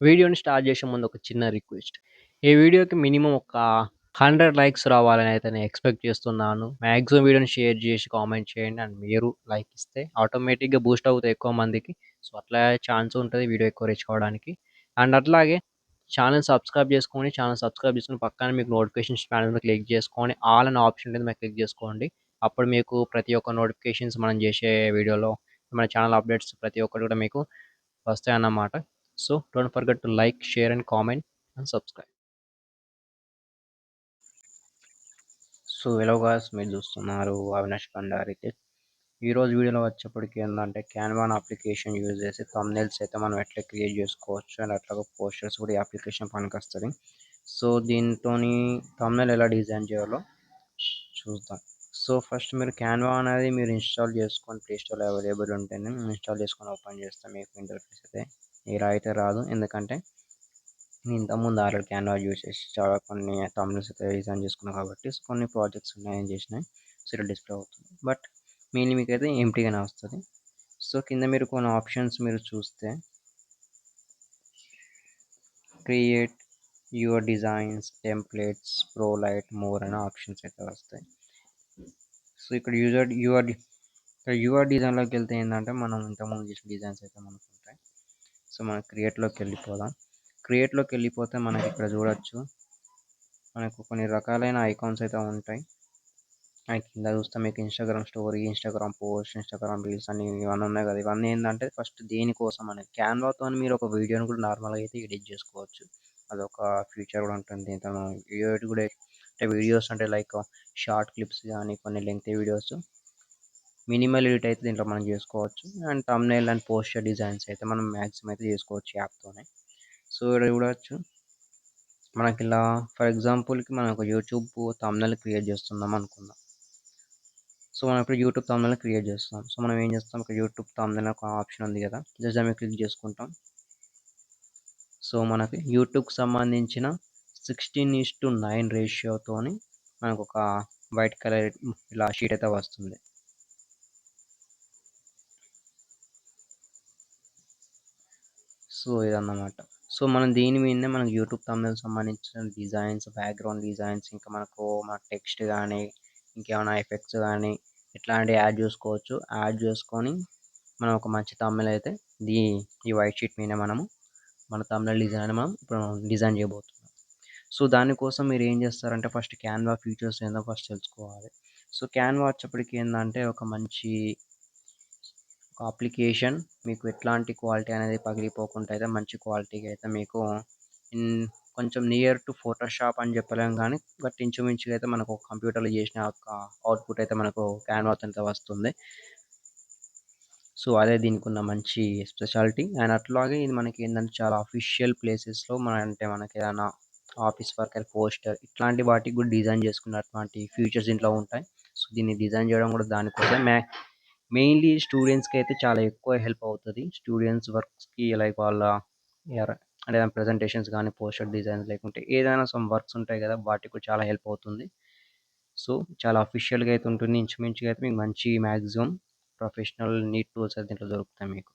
వీడియోని స్టార్ట్ చేసే ముందు ఒక చిన్న రిక్వెస్ట్. ఈ వీడియోకి మినిమమ్ ఒక 100 లైక్స్ రావాలని అయితే నేను ఎక్స్‌పెక్ట్ చేస్తున్నాను. మాక్సిమం వీడియోని షేర్ చేసి కామెంట్ చేయండి. అండ్ మీరు లైక్ ఇస్తే ఆటోమేటిక్‌గా బూస్ట్ అవుతాయి ఎక్కువ మందికి. సో, అట్లా ఛాన్స్ ఉంటది వీడియో ఎక్కువ రీచ్ అవ్వడానికి. అండ్ అట్లాగే ఛానెల్ సబ్స్క్రైబ్ చేసుకొని పక్కన మీకు నోటిఫికేషన్స్ ప్యానెల్ మీద క్లిక్ చేసుకొని ఆల్ అనే ఆప్షన్ ఉంటుంది మీద క్లిక్ చేసుకోండి. అప్పుడు మీకు ప్రతి ఒక్క నోటిఫికేషన్స్ మనం చేసే వీడియోలో మన ఛానల్ అప్డేట్స్ ప్రతి ఒక్కటి కూడా మీకు వస్తాయన్నమాట. So don't forget to like, share and comment and subscribe. So hello guys, మీరు చూస్తున్నారు అవినాష్ భండారి టెక్. ఈరోజు వీడియోలో వచ్చేప్పటికి ఏంటంటే క్యాన్వాన్ అప్లికేషన్ యూజ్ చేసి థంబ్నెయిల్స్ అయితే మనం ఎట్లా క్రియేట్ చేసుకోవచ్చు అండ్ అట్లాగే పోస్టర్స్ కూడా ఈ అప్లికేషన్ పనికొస్తుంది. సో దీంతోని థంబ్నెయిల్ ఎలా డిజైన్ చేయాలో చూద్దాం. సో ఫస్ట్ మీరు క్యాన్వా అనేది మీరు ఇన్స్టాల్ చేసుకొని ప్లే స్టోర్లో అవైలబుల్ ఉంటేనే ఇన్స్టాల్ చేసుకొని ఓపెన్ చేస్తాం. మీకు ఇంటర్ఫేస్ అయితే ఇలా అయితే రాదు, ఎందుకంటే నేను ఇంతకుముందు ఆల్రెడీ క్యాన్వా యూజ్ చేసి చాలా కొన్ని థంబ్నెయిల్స్ అయితే డిజైన్ చేసుకున్నాను కాబట్టి కొన్ని ప్రాజెక్ట్స్ ఉన్నాయి నేను చేసినాయి. సో ఇలా డిస్ప్లే అవుతుంది, బట్ మెయిన్లీ మీకు అయితే ఎంప్టీగానే వస్తుంది. సో కింద మీరు కొన్ని ఆప్షన్స్ మీరు చూస్తే create your designs, templates, pro light, more అనే ఆప్షన్స్ అయితే వస్తాయి. సో ఇక్కడ యువర్ డిజైన్లోకి వెళ్తే ఏంటంటే మనం ఇంతకుముందు చేసిన డిజైన్స్ అయితే మనకు ఉంటాయి. సో మనం క్రియేట్లోకి వెళ్ళిపోదాం. క్రియేట్లోకి వెళ్ళిపోతే మనకి ఇక్కడ చూడొచ్చు, మనకు కొన్ని రకాలైన ఐకాన్స్ అయితే ఉంటాయి. అండ్ కింద చూస్తే మీకు Instagram story, Instagram post, Instagram reels అని ఇవన్నీ ఉన్నాయి కదా. ఇవన్నీ ఏంటంటే ఫస్ట్ దేనికోసం అనేది క్యాన్వాతో మీరు ఒక వీడియోని కూడా నార్మల్గా అయితే ఎడిట్ చేసుకోవచ్చు. అదొక ఫ్యూచర్ కూడా ఉంటుంది దీంతో. మనం వీడియో ఎడిట్ కూడా అంటే వీడియోస్ అంటే లైక్ షార్ట్ క్లిప్స్ కానీ కొన్ని లెంగ్తీ వీడియోస్ మినిమల్ ఎడిట్ అయితే దీంట్లో మనం చేసుకోవచ్చు. And thumbnail and poster designs అయితే మనం మ్యాక్సిమం అయితే చేసుకోవచ్చు యాప్తోనే. సో ఇక్కడ చూడవచ్చు మనకి ఇలా ఫర్ ఎగ్జాంపుల్కి మనం ఒక యూట్యూబ్ థంబ్నెయిల్ క్రియేట్ చేస్తున్నాం అనుకుందాం. సో మనం ఇప్పుడు యూట్యూబ్ థంబ్నెయిల్ క్రియేట్ చేస్తాం. సో మనం ఏం చేస్తాం, ఒక యూట్యూబ్ థంబ్నెయిల్ ఒక ఆప్షన్ ఉంది కదా, జస్ట్ దాన్ని క్లిక్ చేసుకుంటాం. సో మనకి యూట్యూబ్కి సంబంధించిన 16:9 రేషియోతోని మనకు ఒక వైట్ కలర్ ఇలా షీట్ అయితే వస్తుంది. సో ఇదన్నమాట. సో మనం దీని మీదనే మనకు యూట్యూబ్ థంబ్నెయిల్ సంబంధించిన డిజైన్స్, బ్యాక్గ్రౌండ్ డిజైన్స్, ఇంకా మన టెక్స్ట్ కానీ ఇంకేమైనా ఎఫెక్ట్స్ కానీ ఇట్లాంటివి యాడ్ చేసుకోవచ్చు. యాడ్ చేసుకొని మనం ఒక మంచి థంబ్నెయిల్ అయితే దీ ఈ వైట్ షీట్ మీద మన థంబ్నెయిల్ డిజైన్ మనం ఇప్పుడు డిజైన్ చేయబోతున్నాం. సో దానికోసం మీరు ఏం చేస్తారంటే ఫస్ట్ క్యాన్వా ఫీచర్స్ ఏందో ఫస్ట్ తెలుసుకోవాలి. సో క్యాన్వా వచ్చేప్పటికి ఏంటంటే ఒక మంచి ఒక అప్లికేషన్, మీకు ఎట్లాంటి క్వాలిటీ అనేది పగిలిపోకుండా అయితే మంచి క్వాలిటీగా అయితే మీకు కొంచెం నియర్ టు ఫోటోషాప్ అని చెప్పలేం కానీ, బట్ ఇంచుమించుగా అయితే మనకు కంప్యూటర్లో చేసిన ఒక అవుట్పుట్ అయితే మనకు క్యాన్వాతో అయితే వస్తుంది. సో అదే దీనికి ఉన్న మంచి స్పెషాలిటీ. అండ్ అట్లాగే ఇది మనకి ఏంటంటే చాలా అఫీషియల్ ప్లేసెస్లో అంటే మనకి ఏదైనా ఆఫీస్ వర్క్, పోస్టర్ ఇట్లాంటి వాటికి కూడా డిజైన్ చేసుకున్నటువంటి ఫీచర్స్ దీంట్లో ఉంటాయి. సో దీన్ని డిజైన్ చేయడం కూడా దానికోసం మెయిన్లీ స్టూడెంట్స్కి అయితే చాలా ఎక్కువ హెల్ప్ అవుతుంది. స్టూడెంట్స్ వర్క్స్కి లైక్ వాళ్ళ అంటే ప్రజెంటేషన్స్ కానీ, పోస్టర్ డిజైన్స్ లేకుంటే ఏదైనా సమ్ వర్క్స్ ఉంటాయి కదా, వాటికి కూడా చాలా హెల్ప్ అవుతుంది. సో చాలా అఫీషియల్గా అయితే ఉంటుంది. ఇంచుమించుగా అయితే మీకు మంచి మ్యాక్సిమం ప్రొఫెషనల్ నీట్ టూల్స్ అయితే దీంట్లో దొరుకుతాయి మీకు.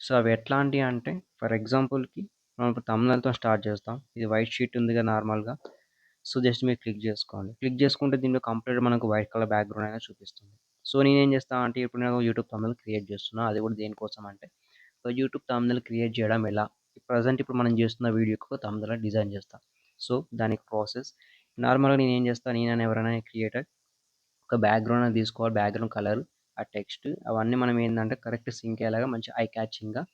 సో అవి ఎట్లాంటివి అంటే ఫర్ ఎగ్జాంపుల్కి మనం ఇప్పుడు థంబ్నెయిల్తో స్టార్ట్ చేస్తాం. ఇది వైట్ షీట్ ఉంది కదా నార్మల్గా. సో జస్ట్ మీరు క్లిక్ చేసుకోండి. క్లిక్ చేసుకుంటే దీంట్లో కంప్లీట్ మనకు వైట్ కలర్ బ్యాక్గ్రౌండ్ అనేది చూపిస్తుంది. సో నేనేం చేస్తాను అంటే ఇప్పుడు నేను యూట్యూబ్ థంబ్నెయిల్ క్రియేట్ చేస్తున్నా. అది కూడా దేనికోసం అంటే యూట్యూబ్ థంబ్నెయిల్ క్రియేట్ చేయడం ఎలా, ప్రజెంట్ ఇప్పుడు మనం చేస్తున్న వీడియోకి థంబ్నెయిల్ డిజైన్ చేస్తాం. సో దానికి ప్రాసెస్ నార్మల్గా నేను ఏం చేస్తాను, నేను ఎవరైనా క్రియేటర్ ఒక బ్యాక్గ్రౌండ్ అనేది తీసుకోవాలి. బ్యాక్గ్రౌండ్ కలర్, ఆ టెక్స్ట్ అవన్నీ మనం ఏంటంటే కరెక్ట్ సింక్ అయ్యేలాగా మంచి ఐ క్యాచింగ్గా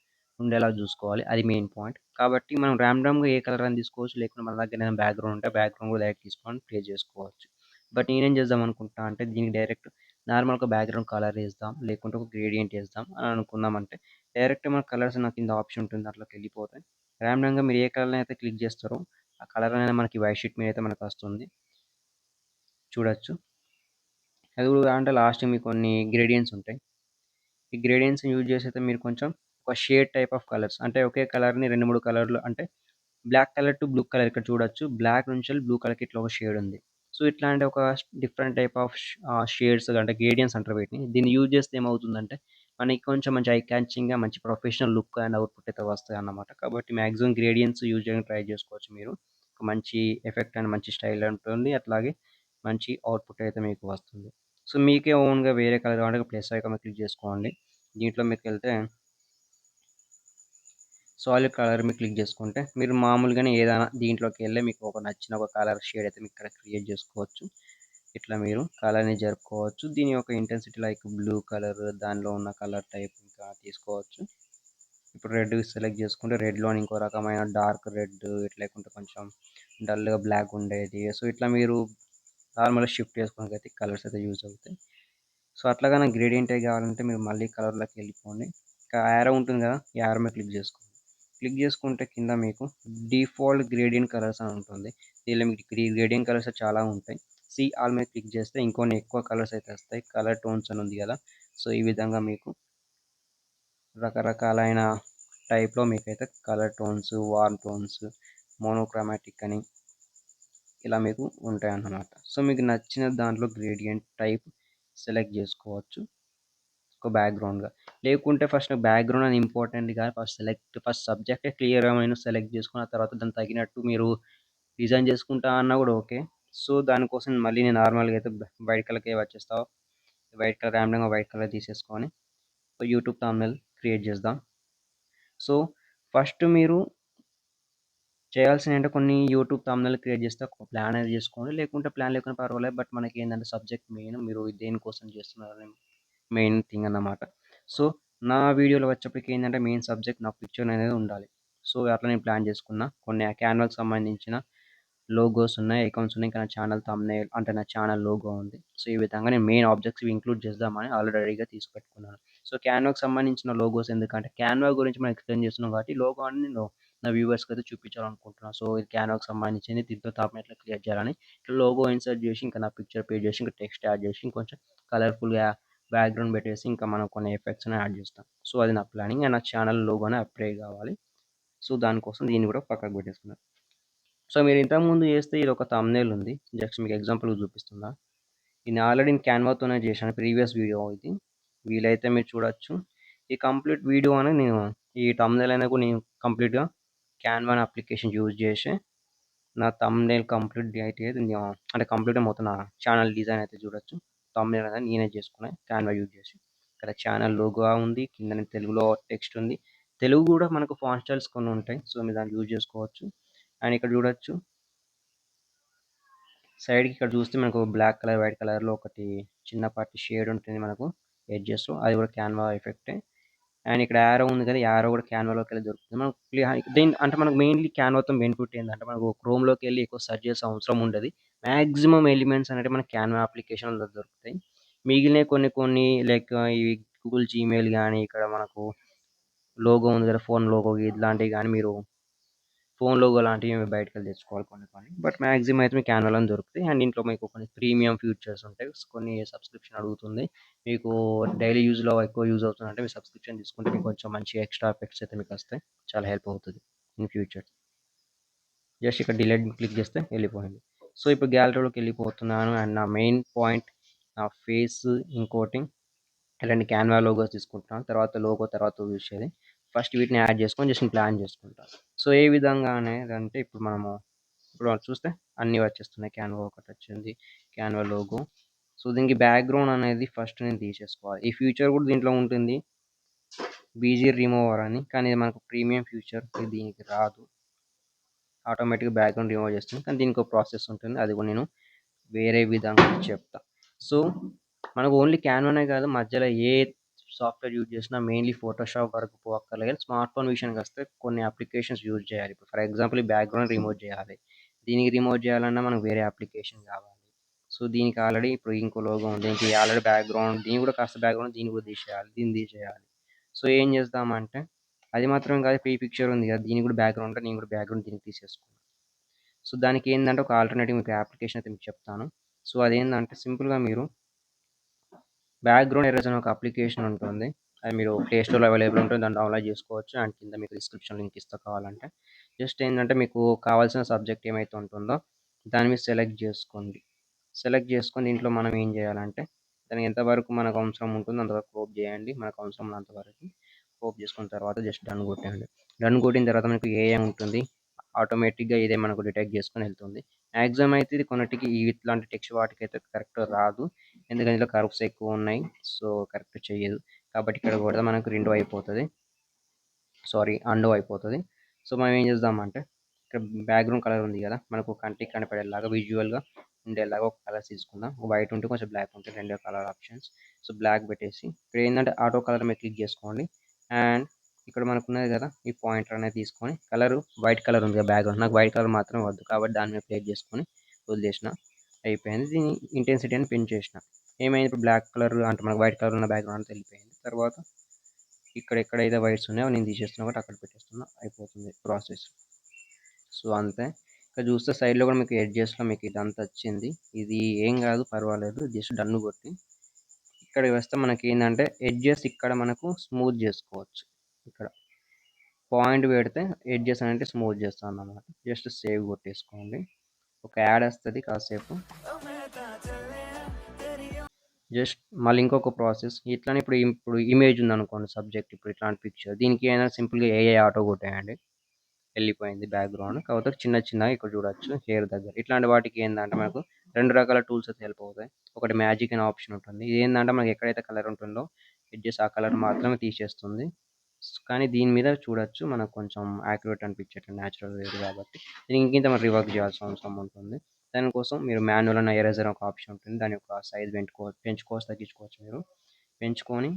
ఉండేలా చూసుకోవాలి. అది మెయిన్ పాయింట్. కాబట్టి మనం ర్యాండమ్గా ఏ కలర్ అని తీసుకోవచ్చు, లేకుంటే మన దగ్గర ఏదైనా బ్యాక్గ్రౌండ్ ఉంటే బ్యాక్గ్రౌండ్ కూడా డైరెక్ట్ తీసుకొని ప్లే చేసుకోవచ్చు. బట్ నేనేం చేద్దాం అనుకుంటా అంటే దీనికి డైరెక్ట్ నార్మల్గా బ్యాక్గ్రౌండ్ కలర్ వేద్దాం, లేకుంటే ఒక గ్రేడియంట్ వేద్దాం అని అనుకుందామంటే డైరెక్ట్ మన కలర్స్ నాకు కింద ఆప్షన్ ఉంటుంది, దాంట్లోకి వెళ్ళిపోతాయి. ర్యాండమ్గా మీరు ఏ కలర్ అయితే క్లిక్ చేస్తారో ఆ కలర్ అనేది మనకి వైట్ షీట్ మీద అయితే మనకు వస్తుంది, చూడొచ్చు. అది కూడా అంటే లాస్ట్ మీకు కొన్ని గ్రేడియంట్స్ ఉంటాయి. ఈ గ్రేడియంట్స్ యూజ్ చేసి అయితే మీరు కొంచెం ఒక షేడ్ టైప్ ఆఫ్ కలర్స్ అంటే ఒకే కలర్ని 2, 3 కలర్లు అంటే black colour to blue colour ఇక్కడ చూడొచ్చు. బ్లాక్ నుంచి బ్లూ కలర్కి ఇట్లా ఒక షేడ్ ఉంది. సో ఇట్లాంటి ఒక డిఫరెంట్ టైప్ ఆఫ్ షేడ్స్ అంటే గ్రేడియన్స్ అంటారు వీటిని. దీన్ని యూజ్ చేస్తే ఏమవుతుందంటే మనకి కొంచెం మంచి ఐ క్యాచింగ్‌గా మంచి ప్రొఫెషనల్ లుక్ అండ్ అవుట్‌పుట్ అయితే వస్తాయన్నమాట. కాబట్టి మాక్సిమం గ్రేడియెంట్స్ యూజ్ చేయడానికి ట్రై చేసుకోవచ్చు మీరు. ఒక మంచి ఎఫెక్ట్ అండ్ మంచి స్టైల్ ఉంటుంది. అట్లాగే మంచి అవుట్‌పుట్ అయితే మీకు వస్తుంది. సో, మీకే ఓన్‌గా వేరే కలర్ కావాలంటే ప్లస్ ఐకాన్ మీద క్లిక్ చేసుకోండి. దీంట్లో మీకెళ్తే సాలిడ్ కలర్ మీద క్లిక్ చేసుకుంటే మీరు మామూలుగానే ఏదైనా దీంట్లోకెళ్ళి మీకు ఒక నచ్చిన ఒక కలర్ షేడ్ అయితే మీరిక్కడ క్రియేట్ చేసుకోవచ్చు. ఇట్లా మీరు కలర్‌ని జరుపుకోవచ్చు. దీని యొక్క ఇంటెన్సిటీ లైక్ బ్లూ కలర్ దానిలో ఉన్న కలర్ టైప్ ఇంకా తీసుకోవచ్చు. ఇప్పుడు రెడ్ సెలెక్ట్ చేసుకుంటే రెడ్‌లోని ఇంకో రకమైన డార్క్ రెడ్ ఇట్లా లేకుంటే కొంచెం డల్‌గా బ్లాక్ ఉండేది. సో, ఇట్లా మీరు నార్మల్‌గా షిఫ్ట్ చేసుకోవడానికైతే కలర్స్ అయితే యూజ్ అవుతాయి. సో, అట్లాగా నాకు గ్రేడియంటే కావాలంటే మీరు మళ్ళీ కలర్‌లోకెళ్ళిపోండి. ఇంకా యారో ఉంటుంది కదా! ఈ యారో మీద క్లిక్ చేసుకోండి. క్లిక్ చేసుకుంటే కింద మీకు డిఫాల్ట్ గ్రేడియంట్ కలర్స్ అని ఉంటుంది. దీనిలో మీకు గ్రేడియంట్ కలర్స్ చాలా ఉంటాయి. సీ ఆల్ మీద క్లిక్ చేస్తే ఇంకొన్ని ఎక్కువ కలర్స్ అయితే వస్తాయి. కలర్ టోన్స్ అని ఉంది కదా! సో, ఈ విధంగా మీకు రకరకాలైన టైప్‌లో మీకైతే colour tones, warm tones, monochromatic అని ఇలా మీకు ఉంటాయన్నమాట. సో, మీకు నచ్చిన దాంట్లో గ్రేడియంట్ టైప్ సెలెక్ట్ చేసుకోవచ్చు. ఒక బ్యాక్‌గ్రౌండ్‌గా. లేకుంటే ఫస్ట్ బ్యాక్‌గ్రౌండ్ అని ఇంపార్టెంట్ కాదు. ఫస్ట్ సబ్జెక్టే క్లియర్‌గా సెలెక్ట్ చేసుకొని, ఆ తర్వాత దానికి తగినట్టు మీరు డిజైన్ చేసుకుంటా అన్నా కూడా ఓకే. సో, దానికోసం మళ్ళీ నేను నార్మల్‌గా అయితే వైట్ కలర్‌కే వచ్చేస్తా. వైట్ కలర్ ర్యాండమ్‌గా వైట్ కలర్ తీసేసుకొని యూట్యూబ్ థంబ్‌నెయిల్ క్రియేట్ చేద్దాం. సో, ఫస్ట్ మీరు చేయాల్సినయేంటే కొన్ని యూట్యూబ్ థంబ్‌నెయిల్ క్రియేట్ చేస్తే ఒక ప్లాన్ అనేది చేసుకోండి. లేకుంటే ప్లాన్ లేకున్నా పర్వాలేదు. బట్ మనకేందంటే సబ్జెక్ట్ మెయిన్. మీరు దేనికోసం చేస్తున్నారని మెయిన్ థింగ్ అన్నమాట. సో, నా వీడియోలో వచ్చేప్పటికి ఏందంటే మెయిన్ సబ్జెక్ట్ నా పిక్చర్ అనేది ఉండాలి. సో, అట్లా నేను ప్లాన్ చేసుకున్నా. కొన్ని క్యాన్వాకి సంబంధించిన లోగోస్ ఉన్నాయి, ఐకాన్స్ ఉన్నాయి. ఇంకా నా ఛానల్ థంబ్‌నెయిల్ అంటే నా ఛానల్ లోగో ఉంది. సో, ఈ విధంగా నేను మెయిన్ ఆబ్జెక్ట్స్ ఇంక్లూడ్ చేద్దామని ఆల్రెడీ రెడీగా తీసి పెట్టుకున్నాను. సో, క్యాన్వాకి సంబంధించిన లోగోస్ ఎందుకంటే క్యాన్వా గురించి మనం ఎక్స్‌ప్లెయిన్ చేస్తున్నాం కాబట్టి లోగో అని నేను నా వ్యూవర్స్‌కి అయితే చూపించాలనుకుంటున్నాను. సో, ఇది క్యాన్వాకి సంబంధించింది. దీంట్లో థంబ్‌నెయిల్ ఎట్లా క్రియేట్ చేయాలని లోగో ఇన్సర్ట్ చేసి ఇంకా నా పిక్చర్ పేస్ట్ చేసి ఇంకా టెక్స్ట్ యాడ్ చేసి ఇంకొంచెం కలర్‌ఫుల్‌గా బ్యాక్‌గ్రౌండ్ పెట్టేసి ఇంకా మనం కొన్ని ఎఫెక్ట్స్‌ని యాడ్ చేస్తాం. సో, అది నా ప్లానింగ్. అండ్ నా ఛానల్ లోగోనే అప్గ్రేడ్ కావాలి. సో, దానికోసం దీన్ని కూడా పక్కకు పెట్టేసుకున్నా. సో, మీరు ఇంతకుముందు చేస్తే ఇదొక థంబ్‌నెయిల్ ఉంది. జస్ట్ మీకు ఎగ్జాంపుల్‌గా చూపిస్తున్నా. ఇది ఆల్రెడీ నేను క్యాన్వాతోనే చేశాను. ప్రీవియస్ వీడియో ఇది. వీలైతే మీరు చూడొచ్చు. ఈ కంప్లీట్ వీడియో అనేది నేను ఈ థంబ్‌నెయిల్ అనేది కూడా నేను కంప్లీట్‌గా క్యాన్వా అనే అప్లికేషన్ యూజ్ చేసి నా థంబ్‌నెయిల్ కంప్లీట్ అయితే నేను అంటే కంప్లీట్‌గా మొత్తం నా ఛానల్ డిజైన్ అయితే చూడొచ్చు. థంబ్‌నెయిల్ అనేది నేనే చేసుకున్నా క్యాన్వా యూజ్ చేసి. ఇక్కడ ఛానల్ లోగో ఉంది. కిందన తెలుగులో టెక్స్ట్ ఉంది. తెలుగు కూడా మనకు ఫాంట్ స్టైల్స్ కొన్ని ఉంటాయి. సో, మీరు దాన్ని యూజ్ చేసుకోవచ్చు. అండ్ ఇక్కడ చూడొచ్చు సైడ్‌కి ఇక్కడ చూస్తే మనకు బ్లాక్ కలర్, వైట్ కలర్‌లో ఒకటి చిన్నపాటి షేడ్ ఉంటుంది మనకు ఎడ్జెస్‌లో. అది కూడా క్యాన్వా ఎఫెక్టే. అండ్ ఇక్కడ యారో ఉంది కదా! యారో కూడా క్యాన్వాలోకెళ్ళి దొరుకుతుంది. మనం అంటే మనకు మెయిన్‌లీ క్యాన్వాతో బెనిఫిట్ ఏందంటే మనకు క్రోమ్‌లోకెళ్ళి ఎక్కువ సెర్చ్ చేసే అవసరం ఉండది. మాక్సిమం ఎలిమెంట్స్ అనేటివి మనకు క్యాన్వా అప్లికేషన్‌లో దొరుకుతాయి. మిగిలినయి కొన్ని కొన్ని లైక్ ఈ గూగుల్ జీమెయిల్ గాని, ఇక్కడ మనకు లోగో ఉంది కదా! ఫోన్ లోగో ఇట్లాంటివి గాని మీరు ఫోన్ లోగో లాంటివి బయటకెళ్ళి తెచ్చుకోవాలి కొన్ని కొన్ని. బట్ మాక్సిమం అయితే మీకు క్యాన్వాలోనే దొరుకుతాయి. అండ్ ఇంట్లో మీకు కొన్ని ప్రీమియం ఫీచర్స్ ఉంటాయి. కొన్ని సబ్స్క్రిప్షన్ అడుగుతుంది. మీకు డైలీ యూజ్‌లో ఎక్కువ యూజ్ అవుతుందంటే మీరు సబ్స్క్రిప్షన్ తీసుకుంటే మీకు కొంచెం మంచి ఎక్స్‌ట్రా ఎఫెక్ట్స్ అయితే మీకొస్తాయి. చాలా హెల్ప్ అవుతది ఇన్ ఫ్యూచర్. జస్ట్ ఇక్కడ డిలీట్ క్లిక్ చేస్తే వెళ్ళిపోయింది. సో, ఇప్పుడు గ్యాలరీలోకి వెళ్ళిపోతున్నాను. అండ్ నా మెయిన్ పాయింట్ నా ఫేస్ ఇంకోటి ఇలాంటి క్యాన్వా లోగోస్ తీసుకుంటున్నాను. తర్వాత లోగో తర్వాత చూసేది. ఫస్ట్ వీటిని యాడ్ చేసుకొని జస్ట్ నేను ప్లాన్ చేసుకుంటా. సో, ఏ విధంగా అనేదంటే ఇప్పుడు మనం చూస్తే అన్నీ వచ్చేస్తున్నాయి. క్యాన్వా ఒకటొచ్చింది. Canva logo. సో, దీనికి బ్యాక్‌గ్రౌండ్ అనేది ఫస్ట్ నేను తీసేసుకోవాలి. ఈ ఫీచర్ కూడా దీంట్లో ఉంటుంది. బీజీ రిమూవర్ అని. కానీ ఇది మనకు ప్రీమియం ఫీచర్. ఇది దీనికి రాదు. ఆటోమేటిక్‌గా బ్యాక్‌గ్రౌండ్ రిమూవ్ చేస్తుంది. కానీ దీనికో ప్రాసెస్ ఉంటుంది. అది కూడా నేను వేరే విధంగా చెప్తా. సో, మనకు ఓన్లీ క్యాన్వానే కాదు మధ్యలో ఏ సాఫ్ట్‌వేర్ యూజ్ చేసినా మెయిన్‌లీ ఫోటోషాప్ వరకు పోక్కర్లేదు. స్మార్ట్ ఫోన్ విషయానికొస్తే కొన్ని అప్లికేషన్స్ యూజ్ చేయాలి. ఇప్పుడు ఫర్ ఎగ్జాంపుల్ ఈ బ్యాక్‌గ్రౌండ్ రిమూవ్ చేయాలి. దీనికి రిమూవ్ చేయాలన్నా మనకు వేరే అప్లికేషన్ కావాలి. సో, దీనికి ఆల్రెడీ ఇప్పుడు ఇంకో లోగో ఉంది. దీనికి ఆల్రెడీ బ్యాక్‌గ్రౌండ్ దీనికి కూడా కాస్త బ్యాక్‌గ్రౌండ్ దీన్ని కూడా తీసేయాలి. దీన్ని తీసేయాలి. సో, ఏం చేద్దామంటే అది మాత్రం కాదు ఇప్పుడు ఈ పిక్చర్ ఉంది కదా! దీనికి కూడా బ్యాక్‌గ్రౌండ్ ఉంటే నేను కూడా బ్యాక్‌గ్రౌండ్ దీనికి తీసేసుకున్నాను. సో, దానికేందంటే ఒక ఆల్టర్‌నేటివ్ మీకు అప్లికేషన్ అయితే మీకు చెప్తాను. సో, అదేందంటే సింపుల్‌గా మీరు బ్యాక్‌గ్రౌండ్ ఎరేజర్ అని ఒక అప్లికేషన్ ఉంటుంది. అది మీరు ప్లే స్టోర్‌లో అవైలబుల్ ఉంటుంది. దాన్ని డౌన్‌లోడ్ చేసుకోవచ్చు. అండ్ కింద మీకు డిస్క్రిప్షన్ లింక్ ఇస్తా కావాలంటే. జస్ట్ ఏందంటే మీకు కావాల్సిన సబ్జెక్ట్ ఏమైతే ఉంటుందో దాని మీద సెలెక్ట్ చేసుకోండి. సెలెక్ట్ చేసుకొని దీంట్లో మనం ఏం చేయాలంటే దానికి ఎంతవరకు మనకు అవసరం ఉంటుందో అంతవరకు క్రోప్ చేయండి. మనకు అవసరం ఉన్నంత వరకు క్రోప్ చేసుకున్న తర్వాత జస్ట్ డన్ కొట్టేయండి. డన్ కొట్టిన తర్వాత మనకు ఏఐ ఉంటుంది. ఆటోమేటిక్‌గా ఇదే మనకు డిటెక్ట్ చేసుకొని వెళ్తుంది. మాక్సిమం అయితే ఇది కొన్నిటికి ఇట్లాంటి టెక్స్ట్ వాటికైతే కరెక్ట్ రాదు. ఎందుకంటే ఇందులో కర్వ్స్ ఎక్కువ ఉన్నాయి. సో, కరెక్ట్ చెయ్యదు. కాబట్టి ఇక్కడ కొడితే మనకు రెండో అయిపోతది. సారీ అండో అయిపోతది. సో, మనం ఏం చేద్దామంటే ఇక్కడ బ్యాక్‌గ్రౌండ్ కలర్ ఉంది కదా! మనకు కంటికి కనపడేలాగా విజువల్‌గా ఉండేలాగా ఒక కలర్స్ తీసుకుందాం. వైట్ ఉంటే కొంచెం బ్లాక్ ఉంటే 2 కలర్ ఆప్షన్స్. సో, బ్లాక్ పెట్టేసి ఇక్కడ ఏందంటే ఆటో కలర్ మీద క్లిక్ చేసుకోండి. అండ్ ఇక్కడ మనకున్నది కదా! ఈ పాయింటర్ అనేది తీసుకొని కలర్ వైట్ కలర్ ఉంది కదా బ్యాక్‌గ్రౌండ్. నాకు వైట్ కలర్ మాత్రమే వద్దు. కాబట్టి దాని మీద ప్లేస్ చేసుకొని వదిలేసిన. అయిపోయింది. దీని ఇంటెన్సిటీ అని పెంచేసిన. ఏమైంది ఇప్పుడు బ్లాక్ కలర్ అంటే మనకు వైట్ కలర్ ఉన్న బ్యాక్‌గ్రౌండ్ అంతా వెళ్ళిపోయింది. తర్వాత ఇక్కడ ఎక్కడైతే వైట్స్ ఉన్నాయో నేను తీసేస్తున్నా కాబట్టి అక్కడ పెట్టేస్తున్నా. అయిపోతుంది ప్రాసెస్. సో, అంతే. ఇక్కడ చూస్తే సైడ్‌లో కూడా మీకు ఎడ్జెస్‌లో మీకు ఇదంతా వచ్చింది. ఇది ఏం కాదు పర్వాలేదు. జస్ట్ డన్ కొట్టి ఇక్కడ వేస్తే మనకేందంటే ఎడ్జెస్ ఇక్కడ మనకు స్మూత్ చేసుకోవచ్చు. ఇక్కడ పాయింట్ పెడితే ఎడ్జెస్ అనేటివి స్మూత్ చేస్తామన్నమాట. జస్ట్ సేవ్ కొట్టేసుకోండి. ఒక యాడ్ వస్తది కాసేపు. జస్ట్ మళ్ళీ ఇంకొక ప్రాసెస్ ఇట్లనే ఇప్పుడు ఇమేజ్ ఉందనుకోండి సబ్జెక్ట్ ఇప్పుడు ఇట్లాంటి పిక్చర్ దీనికి అయినా సింపుల్‌గా ఏఐ ఆటో కొట్టేయండి. వెళ్ళిపోయింది బ్యాక్‌గ్రౌండ్. కాకపోతే చిన్నగా ఇక్కడ చూడొచ్చు హెయిర్ దగ్గర. ఇట్లాంటి వాటికి ఏందంటే మనకు 2 రకాల టూల్స్ అయితే హెల్ప్ అవుతాయి. ఒకటి మ్యాజిక్ అనే ఆప్షన్ ఉంటుంది. ఇదేందంటే మనకి ఎక్కడైతే కలర్ ఉంటుందో ఎడ్జెస్ ఆ కలర్ మాత్రమే తీసేస్తుంది. కానీ దీని మీద చూడొచ్చు మనకు కొంచెం యాక్యురేట్ అనిపించేట్టు నేచురల్ వేరు కాబట్టి దీనికి ఇంకింత మనం రీవర్క్ చేయాల్సిన అవసరం ఉంటుంది. దానికోసం మీరు మాన్యువల్ అన్న ఎరేజర్ ఒక ఆప్షన్ ఉంటుంది. దాని యొక్క సైజ్ పెంచుకోవచ్చు, తగ్గించుకోవచ్చు మీరు. పెంచుకొని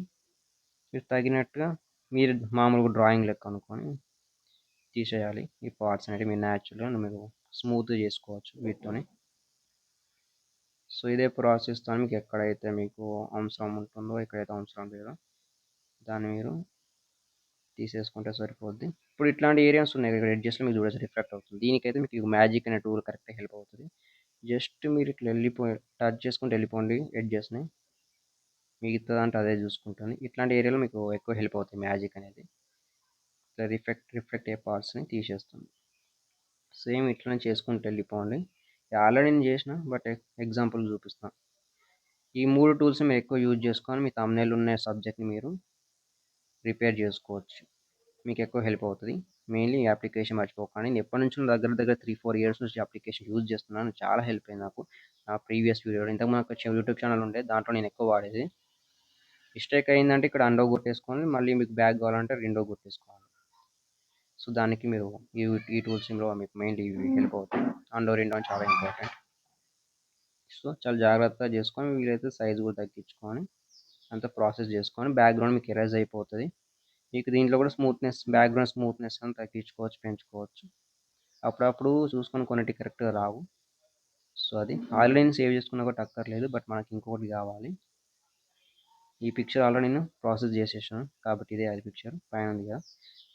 మీరు తగినట్టుగా మీరు మామూలుగా డ్రాయింగ్ లెక్క అనుకోని తీసేయాలి. ఈ పార్ట్స్ అనేటివి మీరు న్యాచురల్‌గా మీరు స్మూత్‌గా చేసుకోవచ్చు వీటితోని. సో, ఇదే ప్రాసెస్‌తో మీకు ఎక్కడైతే మీకు అవసరం ఉంటుందో, ఎక్కడైతే అవసరం లేదో దాన్ని మీరు తీసేసుకుంటే సరిపోద్ది. ఇప్పుడు ఇట్లాంటి ఏరియాస్ ఉన్నాయి ఇక్కడ ఎడ్జెస్‌లో మీకు చూడొచ్చు రిఫ్లెక్ట్ అవుతుంది. దీనికైతే మీకు మ్యాజిక్ అనే టూల్ కరెక్ట్‌గా హెల్ప్ అవుతది. జస్ట్ మీరు ఇట్లా టచ్ చేసుకుంటూ వెళ్ళిపోండి ఎడ్జెస్‌ని. మిగతాదంతా అదే చూసుకుంటుంది. ఇట్లాంటి ఏరియాలో మీకు ఎక్కువ హెల్ప్ అవుతాయి మ్యాజిక్ అనేది. ఇట్లా రిఫ్లెక్ట్ అయ్యే పార్ట్స్‌ని తీసేస్తుంది. సేమ్ ఇట్లనే చేసుకుంటూ వెళ్ళిపోండి. ఆల్రెడీ నేను చేసిన బట్ ఎగ్జాంపుల్ చూపిస్తున్నా. ఈ 3 టూల్స్ మీరు ఎక్కువ యూజ్ చేసుకొని మీ థంబ్‌నెయిల్ ఉన్న సబ్జెక్ట్‌ని మీరు ప్రిపేర్ చేసుకోవచ్చు. మీకు ఎక్కువ హెల్ప్ అవుతది. మెయిన్‌లీ ఈ అప్లికేషన్ మర్చిపోకండి. నేను ఎప్పటినుంచో దగ్గర దగ్గర 3, 4 ఇయర్స్ నుంచి అప్లికేషన్ యూజ్ చేస్తున్నాను. చాలా హెల్ప్ అయింది నాకు. నా ప్రీవియస్ వీడియోలో ఇంతకుముందు నాకు యూట్యూబ్ ఛానెల్ ఉండే దాంట్లో నేను ఎక్కువ వాడేది. మిస్టేక్ అయిందంటే ఇక్కడ అండో కొట్టేసుకొని మళ్ళీ మీకు బ్యాక్ కావాలంటే రెండో కొట్టేసుకోవాలి. సో, దానికి మీరు ఈ ఈ టూల్స్‌లో మీకు మెయిన్‌లీ ఇవి హెల్ప్ అవుతాయి. అండో, రెండో అని చాలా ఇంపార్టెంట్. సో, చాలా జాగ్రత్తగా చేసుకొని వీలైతే సైజ్ కూడా తగ్గించుకొని అంతా ప్రాసెస్ చేసుకొని బ్యాక్‌గ్రౌండ్ మీకు ఎరేజ్ అయిపోతది. మీకు దీంట్లో కూడా బ్యాక్‌గ్రౌండ్ స్మూత్‌నెస్ అని తగ్గించుకోవచ్చు, పెంచుకోవచ్చు. అప్పుడప్పుడు చూసుకొని కొన్నిటివి కరెక్ట్‌గా రావు. సో, అది ఆల్రెడీ నేను సేవ్ చేసుకున్నా కాబట్టి అక్కర్లేదు. బట్ మనకి ఇంకొకటి కావాలి. ఈ పిక్చర్ ఆల్రెడీ నేను ప్రాసెస్ చేసేసాను. కాబట్టి ఇదే అది పిక్చర్ పైన ఉంది కదా!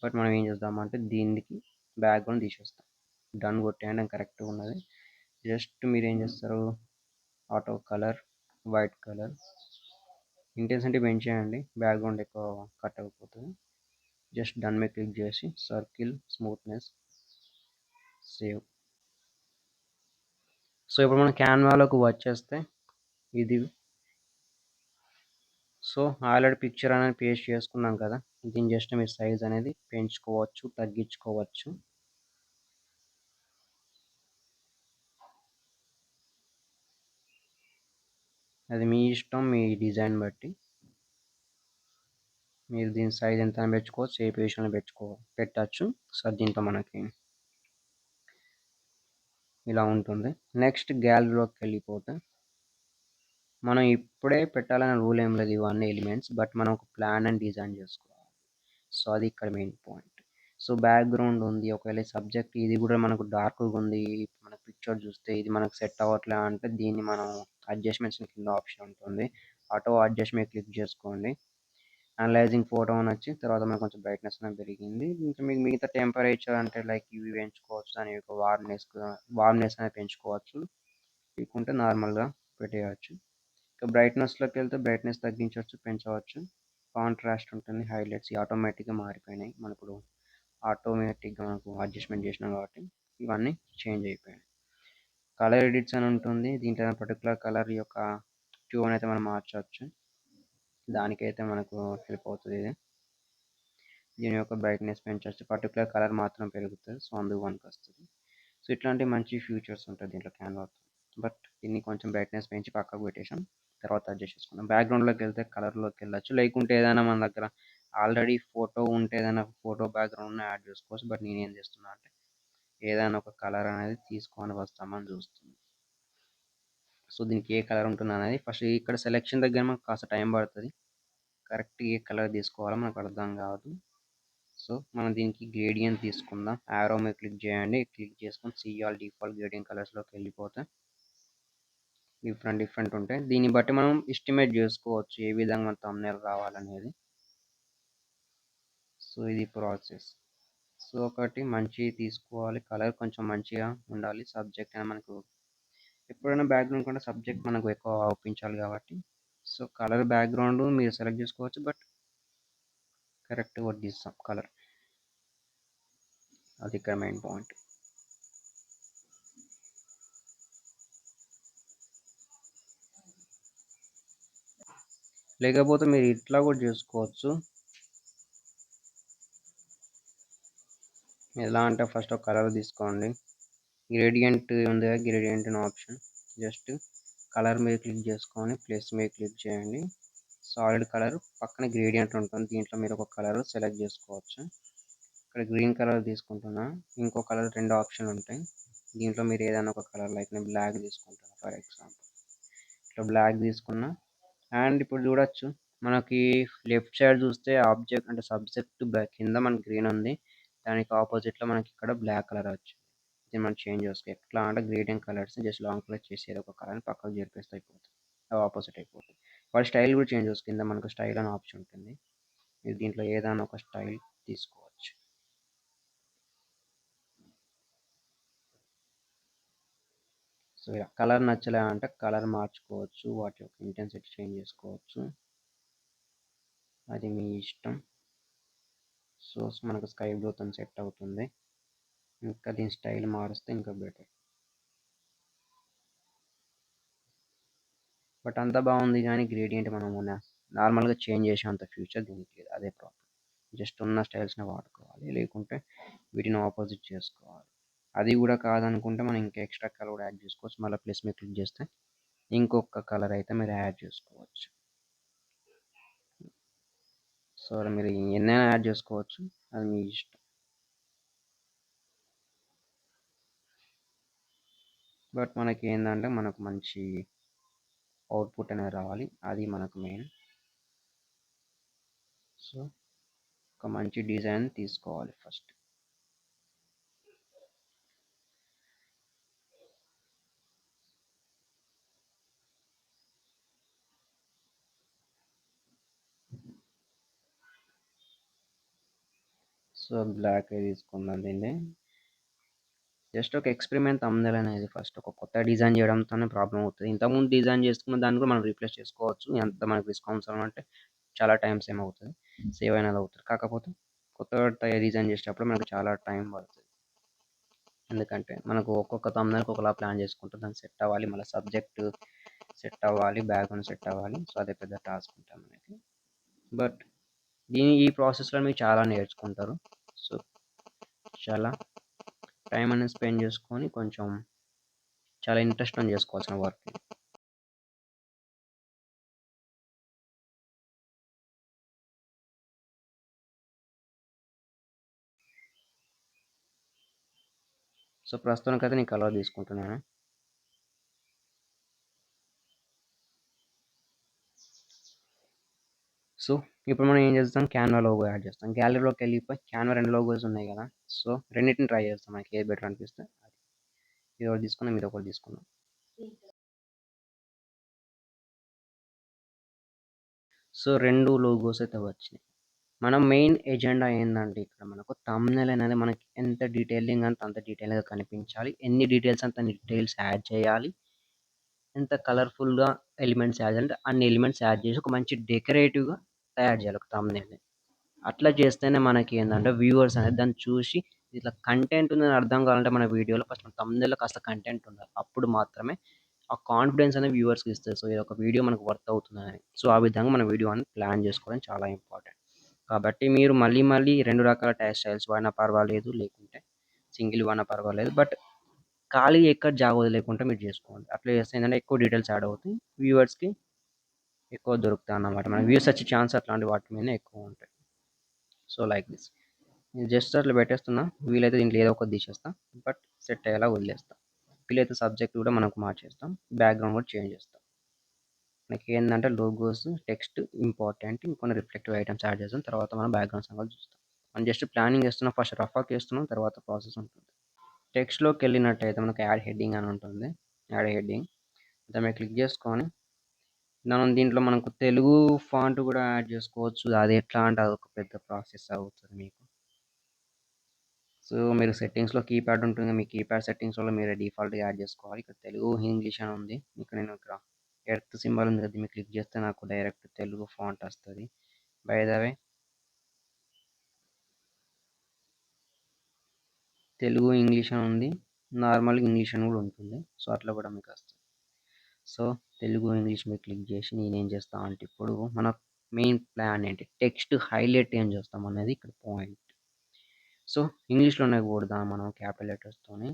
బట్ మనం ఏం చేద్దామంటే దీనికి బ్యాక్‌గ్రౌండ్ తీసేస్తాం. డన్ కొట్టేయండి అది కరెక్ట్‌గా ఉన్నది. జస్ట్ మీరేం చేస్తారు auto colour, white colour intensity పెంచేయండి. బ్యాక్‌గ్రౌండ్ ఎక్కువ కట్ అయిపోతది. జస్ట్ డన్ మీద క్లిక్ చేసి సర్కిల్, స్మూత్‌నెస్, సేవ్. సో, ఇప్పుడు మనం క్యాన్వాలోకి వచ్చేస్తే ఇది సో, ఆల్రెడీ పిక్చర్ అనేది పేస్ట్ చేసుకున్నాం కదా! దీన్ని జస్ట్ మీరు సైజ్ అనేది పెంచుకోవచ్చు, తగ్గించుకోవచ్చు. అది మీ ఇష్టం, మీ డిజైన్ బట్టి. మీరు దీని సైజ్ ఎంతైనా పెంచుకోవచ్చు, ఏ పొజిషన్‌లో పెట్టచ్చు. సో, దీంట్లో మనకి ఇలా ఉంటుంది. నెక్స్ట్ గ్యాలరీలోకి వెళ్ళిపోతే మనం ఇప్పుడే పెట్టాలనే రూల్ ఏం లేదు ఇవన్నీ ఎలిమెంట్స్. బట్ మనం ఒక ప్లాన్ అండ్ డిజైన్ చేసుకోవాలి. సో, అది ఇక్కడ మెయిన్ పాయింట్. సో, బ్యాక్‌గ్రౌండ్ ఉంది. ఒకవేళ సబ్జెక్ట్ ఇది కూడా మనకు డార్క్‌గా ఉంది. మన పిక్చర్ చూస్తే ఇది మనకు సెట్ అవ్వట్లే అంటే దీన్ని మనం అడ్జస్ట్‌మెంట్స్ కింద ఆప్షన్ ఉంటుంది. ఆటో అడ్జస్ట్ మీద క్లిక్ చేసుకోండి. అనలైజింగ్ ఫోటో అని వచ్చి తర్వాత మనకు కొంచెం బ్రైట్‌నెస్ అనేది పెరిగింది. ఇంకా మీకు మిగతా టెంపరేచర్ అంటే లైక్ ఇవి పెంచుకోవచ్చు. దాని యొక్క వార్మ్‌నెస్ అనేది పెంచుకోవచ్చు. లేకుంటే నార్మల్‌గా పెట్టేయచ్చు. ఇక బ్రైట్‌నెస్‌లోకి వెళ్తే బ్రైట్‌నెస్ తగ్గించవచ్చు, పెంచవచ్చు. కాంట్రాస్ట్ ఉంటుంది. హైలైట్స్ ఆటోమేటిక్‌గా మారిపోయినాయి. మనం ఇప్పుడు ఆటోమేటిక్‌గా మనకు అడ్జస్ట్‌మెంట్ చేసినాం కాబట్టి ఇవన్నీ చేంజ్ అయిపోయాయి. కలర్ ఎడిట్స్ అని ఉంటుంది. దీంట్లో పర్టిక్యులర్ కలర్ యొక్క టోన్ అయితే మనం మార్చవచ్చు. దానికైతే మనకు హెల్ప్ అవుతుంది ఇది. దీని యొక్క బ్రైట్నెస్ పెంచవచ్చు, పర్టికులర్ కలర్ మాత్రం పెరుగుతుంది, సో అందుకు మనకు వస్తుంది. సో ఇట్లాంటి మంచి ఫ్యూచర్స్ ఉంటుంది దీంట్లో క్యాన్వా. బట్ దీన్ని కొంచెం బ్రైట్నెస్ పెంచి పక్కకు పెట్టేసాం, తర్వాత అడ్జస్ట్ చేసుకుందాం. బ్యాక్గ్రౌండ్లోకి వెళ్తే కలర్లోకి వెళ్ళచ్చు, లేకుంటే ఏదైనా మన దగ్గర ఆల్రెడీ ఫోటో ఉంటే ఏదైనా ఫోటో బ్యాక్గ్రౌండ్ యాడ్ చేసుకోవచ్చు. బట్ నేనేం చేస్తున్నా అంటే ఏదైనా ఒక కలర్ అనేది తీసుకొని వస్తామని చూస్తుంది. సో దీనికి ఏ కలర్ ఉంటుంది అనేది ఫస్ట్ ఇక్కడ సెలెక్షన్ దగ్గర మనకు కాస్త టైం పడుతుంది. కరెక్ట్ ఏ కలర్ తీసుకోవాలో మనకు అర్థం కాదు. సో మనం దీనికి గ్రేడియంట్ తీసుకుందాం. యారో మీద క్లిక్ చేయండి, క్లిక్ చేసుకొని సీ ఆల్ డిఫాల్ట్ గ్రేడియంట్ కలర్స్లోకి వెళ్ళిపోతే డిఫరెంట్ ఉంటాయి. దీన్ని బట్టి మనం ఎస్టిమేట్ చేసుకోవచ్చు ఏ విధంగా మన thumbnail రావాలనేది. సో ఇది ప్రాసెస్. సో ఒకటి మంచి తీసుకోవాలి, కలర్ కొంచెం మంచిగా ఉండాలి. సబ్జెక్ట్ అయినా మనకు ఎప్పుడైనా బ్యాక్గ్రౌండ్ కంటే సబ్జెక్ట్ మనకు ఎక్కువ ఒప్పించాలి కాబట్టి సో కలర్ బ్యాక్గ్రౌండ్ మీరు సెలెక్ట్ చేసుకోవచ్చు. బట్ కరెక్ట్ వడ్డిస్తాం కలర్, అది ఇక్కడ మెయిన్ పాయింట్. లేకపోతే మీరు ఇట్లా కూడా చేసుకోవచ్చు. ఎలా అంటే ఫస్ట్ ఒక కలర్ తీసుకోండి, గ్రేడియంట్ ఉంది కదా, గ్రేడియంట్ అనే ఆప్షన్ జస్ట్ కలర్ మీద క్లిక్ చేసుకొని ప్లస్ మీద క్లిక్ చేయండి. సాలిడ్ కలర్ పక్కన గ్రేడియంట్ ఉంటుంది, దీంట్లో మీరు ఒక కలర్ సెలెక్ట్ చేసుకోవచ్చు. ఇక్కడ గ్రీన్ కలర్ తీసుకుంటున్నా, ఇంకో కలర్ 2 ఆప్షన్ ఉంటాయి. దీంట్లో మీరు ఏదైనా ఒక కలర్, లైక్ నేను బ్లాక్ తీసుకుంటున్నా ఫర్ ఎగ్జాంపుల్. ఇట్లా బ్లాక్ తీసుకున్నా అండ్ ఇప్పుడు చూడొచ్చు మనకి లెఫ్ట్ సైడ్ చూస్తే ఆబ్జెక్ట్ అంటే సబ్జెక్ట్ కింద మనకి గ్రీన్ ఉంది, దానికి ఆపోజిట్లో మనకి ఇక్కడ బ్లాక్ కలర్ వచ్చింది. ఇది మనం చేంజ్ చేసుకో ఎట్లా అంటే gradient colours just long press చేసి ఒక కలర్ని పక్కకు జరిపేస్తే అయిపోతుంది, ఆపోజిట్ అయిపోతుంది. వాటి స్టైల్ కూడా చేంజ్ చేసుకో, కింద మనకు స్టైల్ అనే ఆప్షన్ ఉంటుంది, మీరు దీంట్లో ఏదైనా ఒక స్టైల్ తీసుకోవచ్చు. సో ఇలా కలర్ నచ్చలే అంటే కలర్ మార్చుకోవచ్చు, వాటి యొక్క ఇంటెన్సిటీ చేంజ్ చేసుకోవచ్చు, అది మీ ఇష్టం. సో మనకు స్కై బ్లూతో సెట్ అవుతుంది. ఇంకా దీని స్టైల్ మారుస్తే ఇంకా బెటర్. బట్ అంతా బాగుంది కానీ గ్రేడియంట్ మనము నార్మల్గా చేంజ్ చేసేంత ఫ్యూచర్ దీనికి లేదు, అదే ప్రాబ్లం. జస్ట్ ఉన్న స్టైల్స్ని వాడుకోవాలి, లేకుంటే వీటిని ఆపోజిట్ చేసుకోవాలి. అది కూడా కాదనుకుంటే మనం ఇంకా ఎక్స్ట్రా కలర్ కూడా యాడ్ చేసుకోవచ్చు. మళ్ళీ ప్లస్ మీద క్లిక్ చేస్తే ఇంకొక కలర్ అయితే మీరు యాడ్ చేసుకోవచ్చు. సో మీరు ఎన్నైనా యాడ్ చేసుకోవచ్చు, అది మీ ఇష్టం. బట్ మనకి ఏంటంటే మనకు మంచి అవుట్పుట్ అనేది రావాలి, అది మనకు మెయిన్. సో ఒక మంచి డిజైన్ తీసుకోవాలి ఫస్ట్. సో బ్లాక్ తీసుకుందాం దీన్ని. జస్ట్ ఒక ఎక్స్పెరిమెంట్ thumbnail అనేది ఫస్ట్ ఒక కొత్త డిజైన్ చేయడంతోనే ప్రాబ్లం అవుతుంది. ఇంతకుముందు డిజైన్ చేసుకున్న దాన్ని కూడా మనం రీప్లేస్ చేసుకోవచ్చు, ఎంత మనకు రిస్క్ అంటే చాలా టైం సేవ్ అవుతుంది, సేవ్ అనేది అవుతుంది. కాకపోతే కొత్తగా డిజైన్ చేసేటప్పుడు మనకు చాలా టైం పడుతుంది, ఎందుకంటే మనకు ఒక్కొక్క thumbnail ఒకలా ప్లాన్ చేసుకుంటాం, దాన్ని సెట్ అవ్వాలి, మళ్ళీ సబ్జెక్ట్ సెట్ అవ్వాలి, బ్యాక్గ్రౌండ్ సెట్ అవ్వాలి. సో అదే పెద్ద టాస్క్ ఉంటుంది మనకి. బట్ ఈ ప్రాసెస్లో మీరు చాలా నేర్చుకుంటారు. సో చాలా టైం అనేది స్పెండ్ చేసుకొని కొంచెం చాలా ఇంట్రెస్ట్ అని చేసుకోవాల్సిన వర్క్. సో ప్రస్తుతానికైతే నేను కలర్ తీసుకుంటున్నాను. సో ఇప్పుడు మనం ఏం చేస్తాం, క్యాన్వా లోగో యాడ్ చేస్తాం. గ్యాలరీలోకి వెళ్ళిపోయి క్యాన్వా 2 లోగోస్ ఉన్నాయి కదా, సో రెండింటిని ట్రై చేస్తాం, మనకి ఏది బెటర్ అనిపిస్తే అది. ఇది ఒకటి తీసుకున్నాం, ఇది ఒకటి తీసుకున్నాం. సో 2 లోగోస్ అయితే వచ్చినాయి. మన మెయిన్ ఎజెండా ఏంటంటే ఇక్కడ మనకు thumbnail అనేది మనకి ఎంత డీటెయిలింగ్ అంటే అంత డీటెయిల్గా కనిపించాలి, ఎన్ని డీటెయిల్స్ అంత డీటెయిల్స్ యాడ్ చేయాలి, ఎంత కలర్ఫుల్గా ఎలిమెంట్స్ యాడ్ చేయాలి అంటే అన్ని ఎలిమెంట్స్ యాడ్ చేసి ఒక మంచి డెకరేటివ్గా తయారు చేయాలి ఒక thumbnail. అట్లా చేస్తేనే మనకి ఏంటంటే వ్యూవర్స్ అనేది దాన్ని చూసి ఇట్లా కంటెంట్ ఉందని అర్థం కావాలంటే మన వీడియోలో ఫస్ట్ thumbnail లో కాస్త కంటెంట్ ఉండాలి, అప్పుడు మాత్రమే ఆ కాన్ఫిడెన్స్ అనేది వ్యూవర్స్‌కి ఇస్తది. సో, ఇదొక వీడియో మనకు వర్త్ అవుతుందని. సో, ఆ విధంగా మన వీడియో అనేది ప్లాన్ చేసుకోవడం చాలా ఇంపార్టెంట్. కాబట్టి మీరు మళ్ళీ మళ్ళీ 2 రకాల టైర్ స్టైల్స్ వాడినా పర్వాలేదు. లేకుంటే సింగిల్ వాడినా పర్వాలేదు. బట్ ఖాళీగా ఎక్కడ జాగ వదిలేయకుండా మీరు చేసుకోండి. అట్లా చేస్తే ఏంటంటే ఎక్కువ డీటెయిల్స్ యాడ్ అవుతాయి. వ్యూవర్స్‌కి ఎక్కువ దొరుకుతాయన్నమాట. మనకి వ్యూస్ వచ్చే ఛాన్స్ అట్లాంటి వాటి మీదనే ఎక్కువ ఉంటాయి. So, like this. నేను జస్ట్ అట్లా పెట్టేస్తున్నా. వీలైతే దీంట్లో ఏదో ఒకటి తీసేస్తా. బట్ సెట్ అయ్యేలా వదిలేస్తా. వీలైతే సబ్జెక్ట్ కూడా మనకు మార్చేస్తాం. బ్యాక్‌గ్రౌండ్ కూడా చేంజ్ చేస్తాం. మనకేందంటే లోగోస్, టెక్స్ట్ ఇంపార్టెంట్. ఇంకొన్ని రిఫ్లెక్టివ్ ఐటెమ్స్ యాడ్ చేస్తాం. తర్వాత మనం బ్యాక్‌గ్రౌండ్ సంగతి చూస్తాం. మనం జస్ట్ ప్లానింగ్ చేస్తున్నాం. ఫస్ట్ రఫ్ వర్క్ చేస్తున్నాం. తర్వాత ప్రాసెస్ ఉంటుంది. టెక్స్ట్‌లోకెళ్ళినట్టయితే మనకు యాడ్ హెడ్డింగ్ అని ఉంటుంది. Add heading. దాని మీద క్లిక్ చేసుకొని మనం దీంట్లో మనకు తెలుగు ఫాంట్ కూడా యాడ్ చేసుకోవచ్చు. అది ఎట్లా అంటే అదొక పెద్ద ప్రాసెస్ అవుతుంది మీకు. సో, మీరు సెట్టింగ్స్‌లో కీప్యాడ్ ఉంటుంది. మీ కీప్యాడ్ సెట్టింగ్స్‌లో మీరు డిఫాల్ట్‌గా యాడ్ చేసుకోవాలి. ఇక్కడ తెలుగు, ఇంగ్లీష్ అని ఉంది. నేను ఇక్కడ ఎర్త్ సింబల్ ఉంది కదా! దీన్ని క్లిక్ చేస్తే నాకు డైరెక్ట్ తెలుగు ఫాంట్ వస్తది. By the way Telugu, English అని ఉంది. నార్మల్‌గా ఇంగ్లీష్ అని కూడా ఉంటుంది. సో, అట్లా కూడా మీకు వస్తది. సో, తెలుగు, ఇంగ్లీష్ మీద క్లిక్ చేసి నేనేం చేస్తా అంటే ఇప్పుడు మన మెయిన్ ప్లాన్ ఏంటి? టెక్స్ట్ హైలైట్ ఏం చేస్తాం అనేది ఇక్కడ పాయింట్. సో, ఇంగ్లీష్‌లోనే కొడదాం మనం క్యాపిటల్ లెటర్స్‌తోని.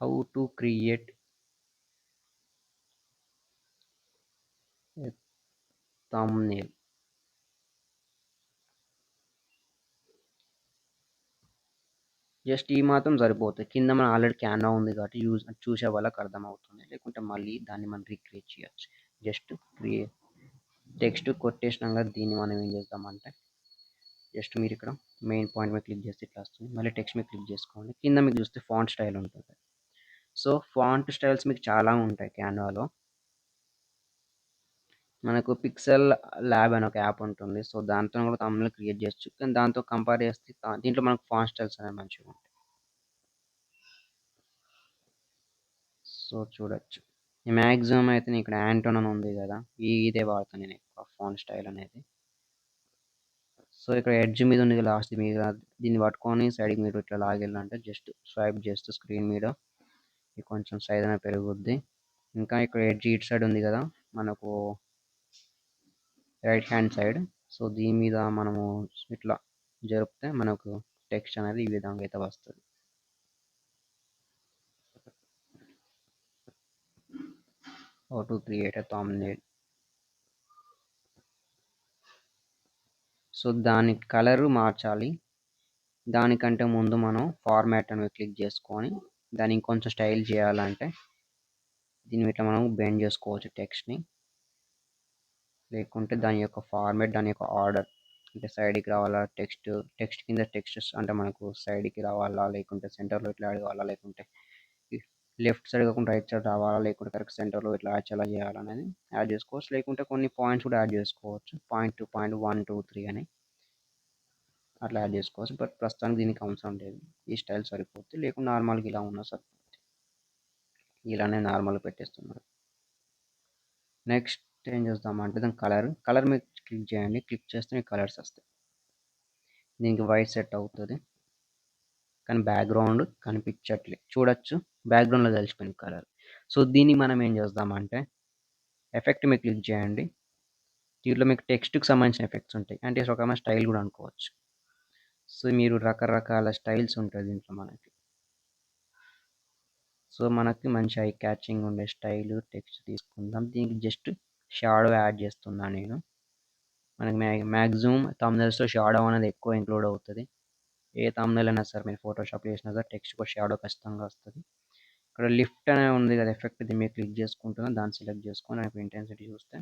How to create a thumbnail. Just ఈ మాత్రం సరిపోతది. కింద మనం ఆల్రెడీ క్యాన్వా ఉంది కాబట్టి చూసే వాళ్ళకి అర్థమవుతుంది. లేకుంటే మళ్ళీ దాన్ని మనం రీక్రియేట్ చేయొచ్చు. జస్ట్ టెక్స్ట్ కొట్టేసినంక దీన్ని మనం ఏం చేద్దామంటే జస్ట్ మీరిక్కడ మెయిన్ పాయింట్ మీద క్లిక్ చేస్తే ఇట్లా వస్తుంది. మళ్ళీ టెక్స్ట్ మీద క్లిక్ చేసుకోండి. కింద మీకు చూస్తే ఫాంట్ స్టైల్ ఉంటుంది. సో, ఫాంట్ స్టైల్స్ మీకు చాలా ఉంటాయి క్యాన్వాలో. మనకు పిక్సెల్ ల్యాబ్ అని ఒక యాప్ ఉంటుంది. సో, దాంతో కూడా థంబ్‌నెయిల్ క్రియేట్ చేయొచ్చు. కానీ దాంతో కంపేర్ చేస్తే దీంట్లో మనకు ఫాంట్ స్టైల్స్ అనేవి మంచిగుంటాయి. సో, చూడొచ్చు. మాక్సిమం అయితే నేను ఇక్కడ యాంటోన్ అని ఉంది కదా! ఇదే వాడతాను నేను ఎక్కువ ఫాంట్ స్టైల్ అనేది. సో, ఇక్కడ ఎడ్జ్ మీద ఉంది లాస్ట్ మీద దీన్ని పట్టుకొని సైడ్‌కి మీరు ఇట్లా లాగెళ్ళంటే జస్ట్ స్వైప్ చేస్తే స్క్రీన్ మీద మీకు కొంచెం సైజ్ అనేది పెరుగుద్ది. ఇంకా ఇక్కడ ఎడ్జ్ ఇటు సైడ్ ఉంది కదా! మనకు రైట్ హ్యాండ్ సైడ్. సో, దీని మీద మనము ఇట్లా జరిపితే మనకు టెక్స్ట్ అనేది ఈ విధంగా అయితే వస్తది. How to create a thumbnail. So, దాని కలరు మార్చాలి. దానికంటే ముందు మనం ఫార్మాట్ అని క్లిక్ చేసుకొని దాన్ని ఇంకొంచెం స్టైల్ చేయాలంటే దీన్ని ఇట్లా మనం బెండ్ చేసుకోవచ్చు టెక్స్ట్‌ని. లేకుంటే దాని యొక్క ఫార్మాట్, దాని యొక్క ఆర్డర్ అంటే సైడ్‌కి రావాలా టెక్స్ట్ కింద టెక్స్ట్స్ అంటే మనకు సైడ్‌కి రావాలా? లేకుంటే సెంటర్‌లో ఇట్లా యాడ్ కావాలా? లేకుంటే లెఫ్ట్ సైడ్ కాకుండా రైట్ సైడ్ రావాలా? లేకుంటే కరెక్ట్ సెంటర్‌లో ఇట్లా ఎలా చేయాలనేది యాడ్ చేసుకోవచ్చు. లేకుంటే కొన్ని పాయింట్స్ కూడా యాడ్ చేసుకోవచ్చు. పాయింట్ 2, పాయింట్ 1, 2, 3 అని అట్లా యాడ్ చేసుకోవచ్చు. బట్ ప్రస్తుతానికి దీనికి అవసరం లేదు. ఈ స్టైల్ సరిపోద్ది. లేకుంటే నార్మల్‌గా ఇలా ఉన్నా సరిపోద్ది. ఇలానే నార్మల్‌గా పెట్టేస్తున్నాను. నెక్స్ట్ ఏం చేద్దామంటే దాని కలర్ మీద క్లిక్ చేయండి. క్లిక్ చేస్తే మీకు కలర్స్ వస్తాయి. దీనికి వైట్ సెట్ అవుతది. కానీ బ్యాక్‌గ్రౌండ్ కనిపించట్లే. చూడొచ్చు బ్యాక్‌గ్రౌండ్‌లో తెలిసిపోయింది కలర్. సో, దీన్ని మనం ఏం చేద్దామంటే ఎఫెక్ట్ మీద క్లిక్ చేయండి. దీంట్లో మీకు టెక్స్ట్‌కి సంబంధించిన ఎఫెక్ట్స్ ఉంటాయి. అంటే ఒక రకమైన స్టైల్ కూడా అనుకోవచ్చు. సో, మీరు రకరకాల స్టైల్స్ ఉంటాయి దీంట్లో మనకి. సో, మనకి మంచి ఐ క్యాచింగ్ ఉండే స్టైల్ టెక్స్ట్ తీసుకుందాం. దీనికి జస్ట్ షాడో యాడ్ చేస్తున్నా నేను. మనకి మాక్సిమం థంబ్‌నెయిల్స్‌లో షాడో అనేది ఎక్కువ ఇంక్లూడ్ అవుతది. ఏ థంబ్‌నెయిల్ అయినా సరే మీరు ఫోటోషాప్‌లో చేసినా సరే టెక్స్ట్‌కి షాడో ఖచ్చితంగా వస్తది. ఇక్కడ లిఫ్ట్ అనే ఉంది కదా! ఎఫెక్ట్ దీని మీద క్లిక్ చేసుకుంటున్నా. దాన్ని సెలెక్ట్ చేసుకొని నాకు ఇంటెన్సిటీ చూస్తే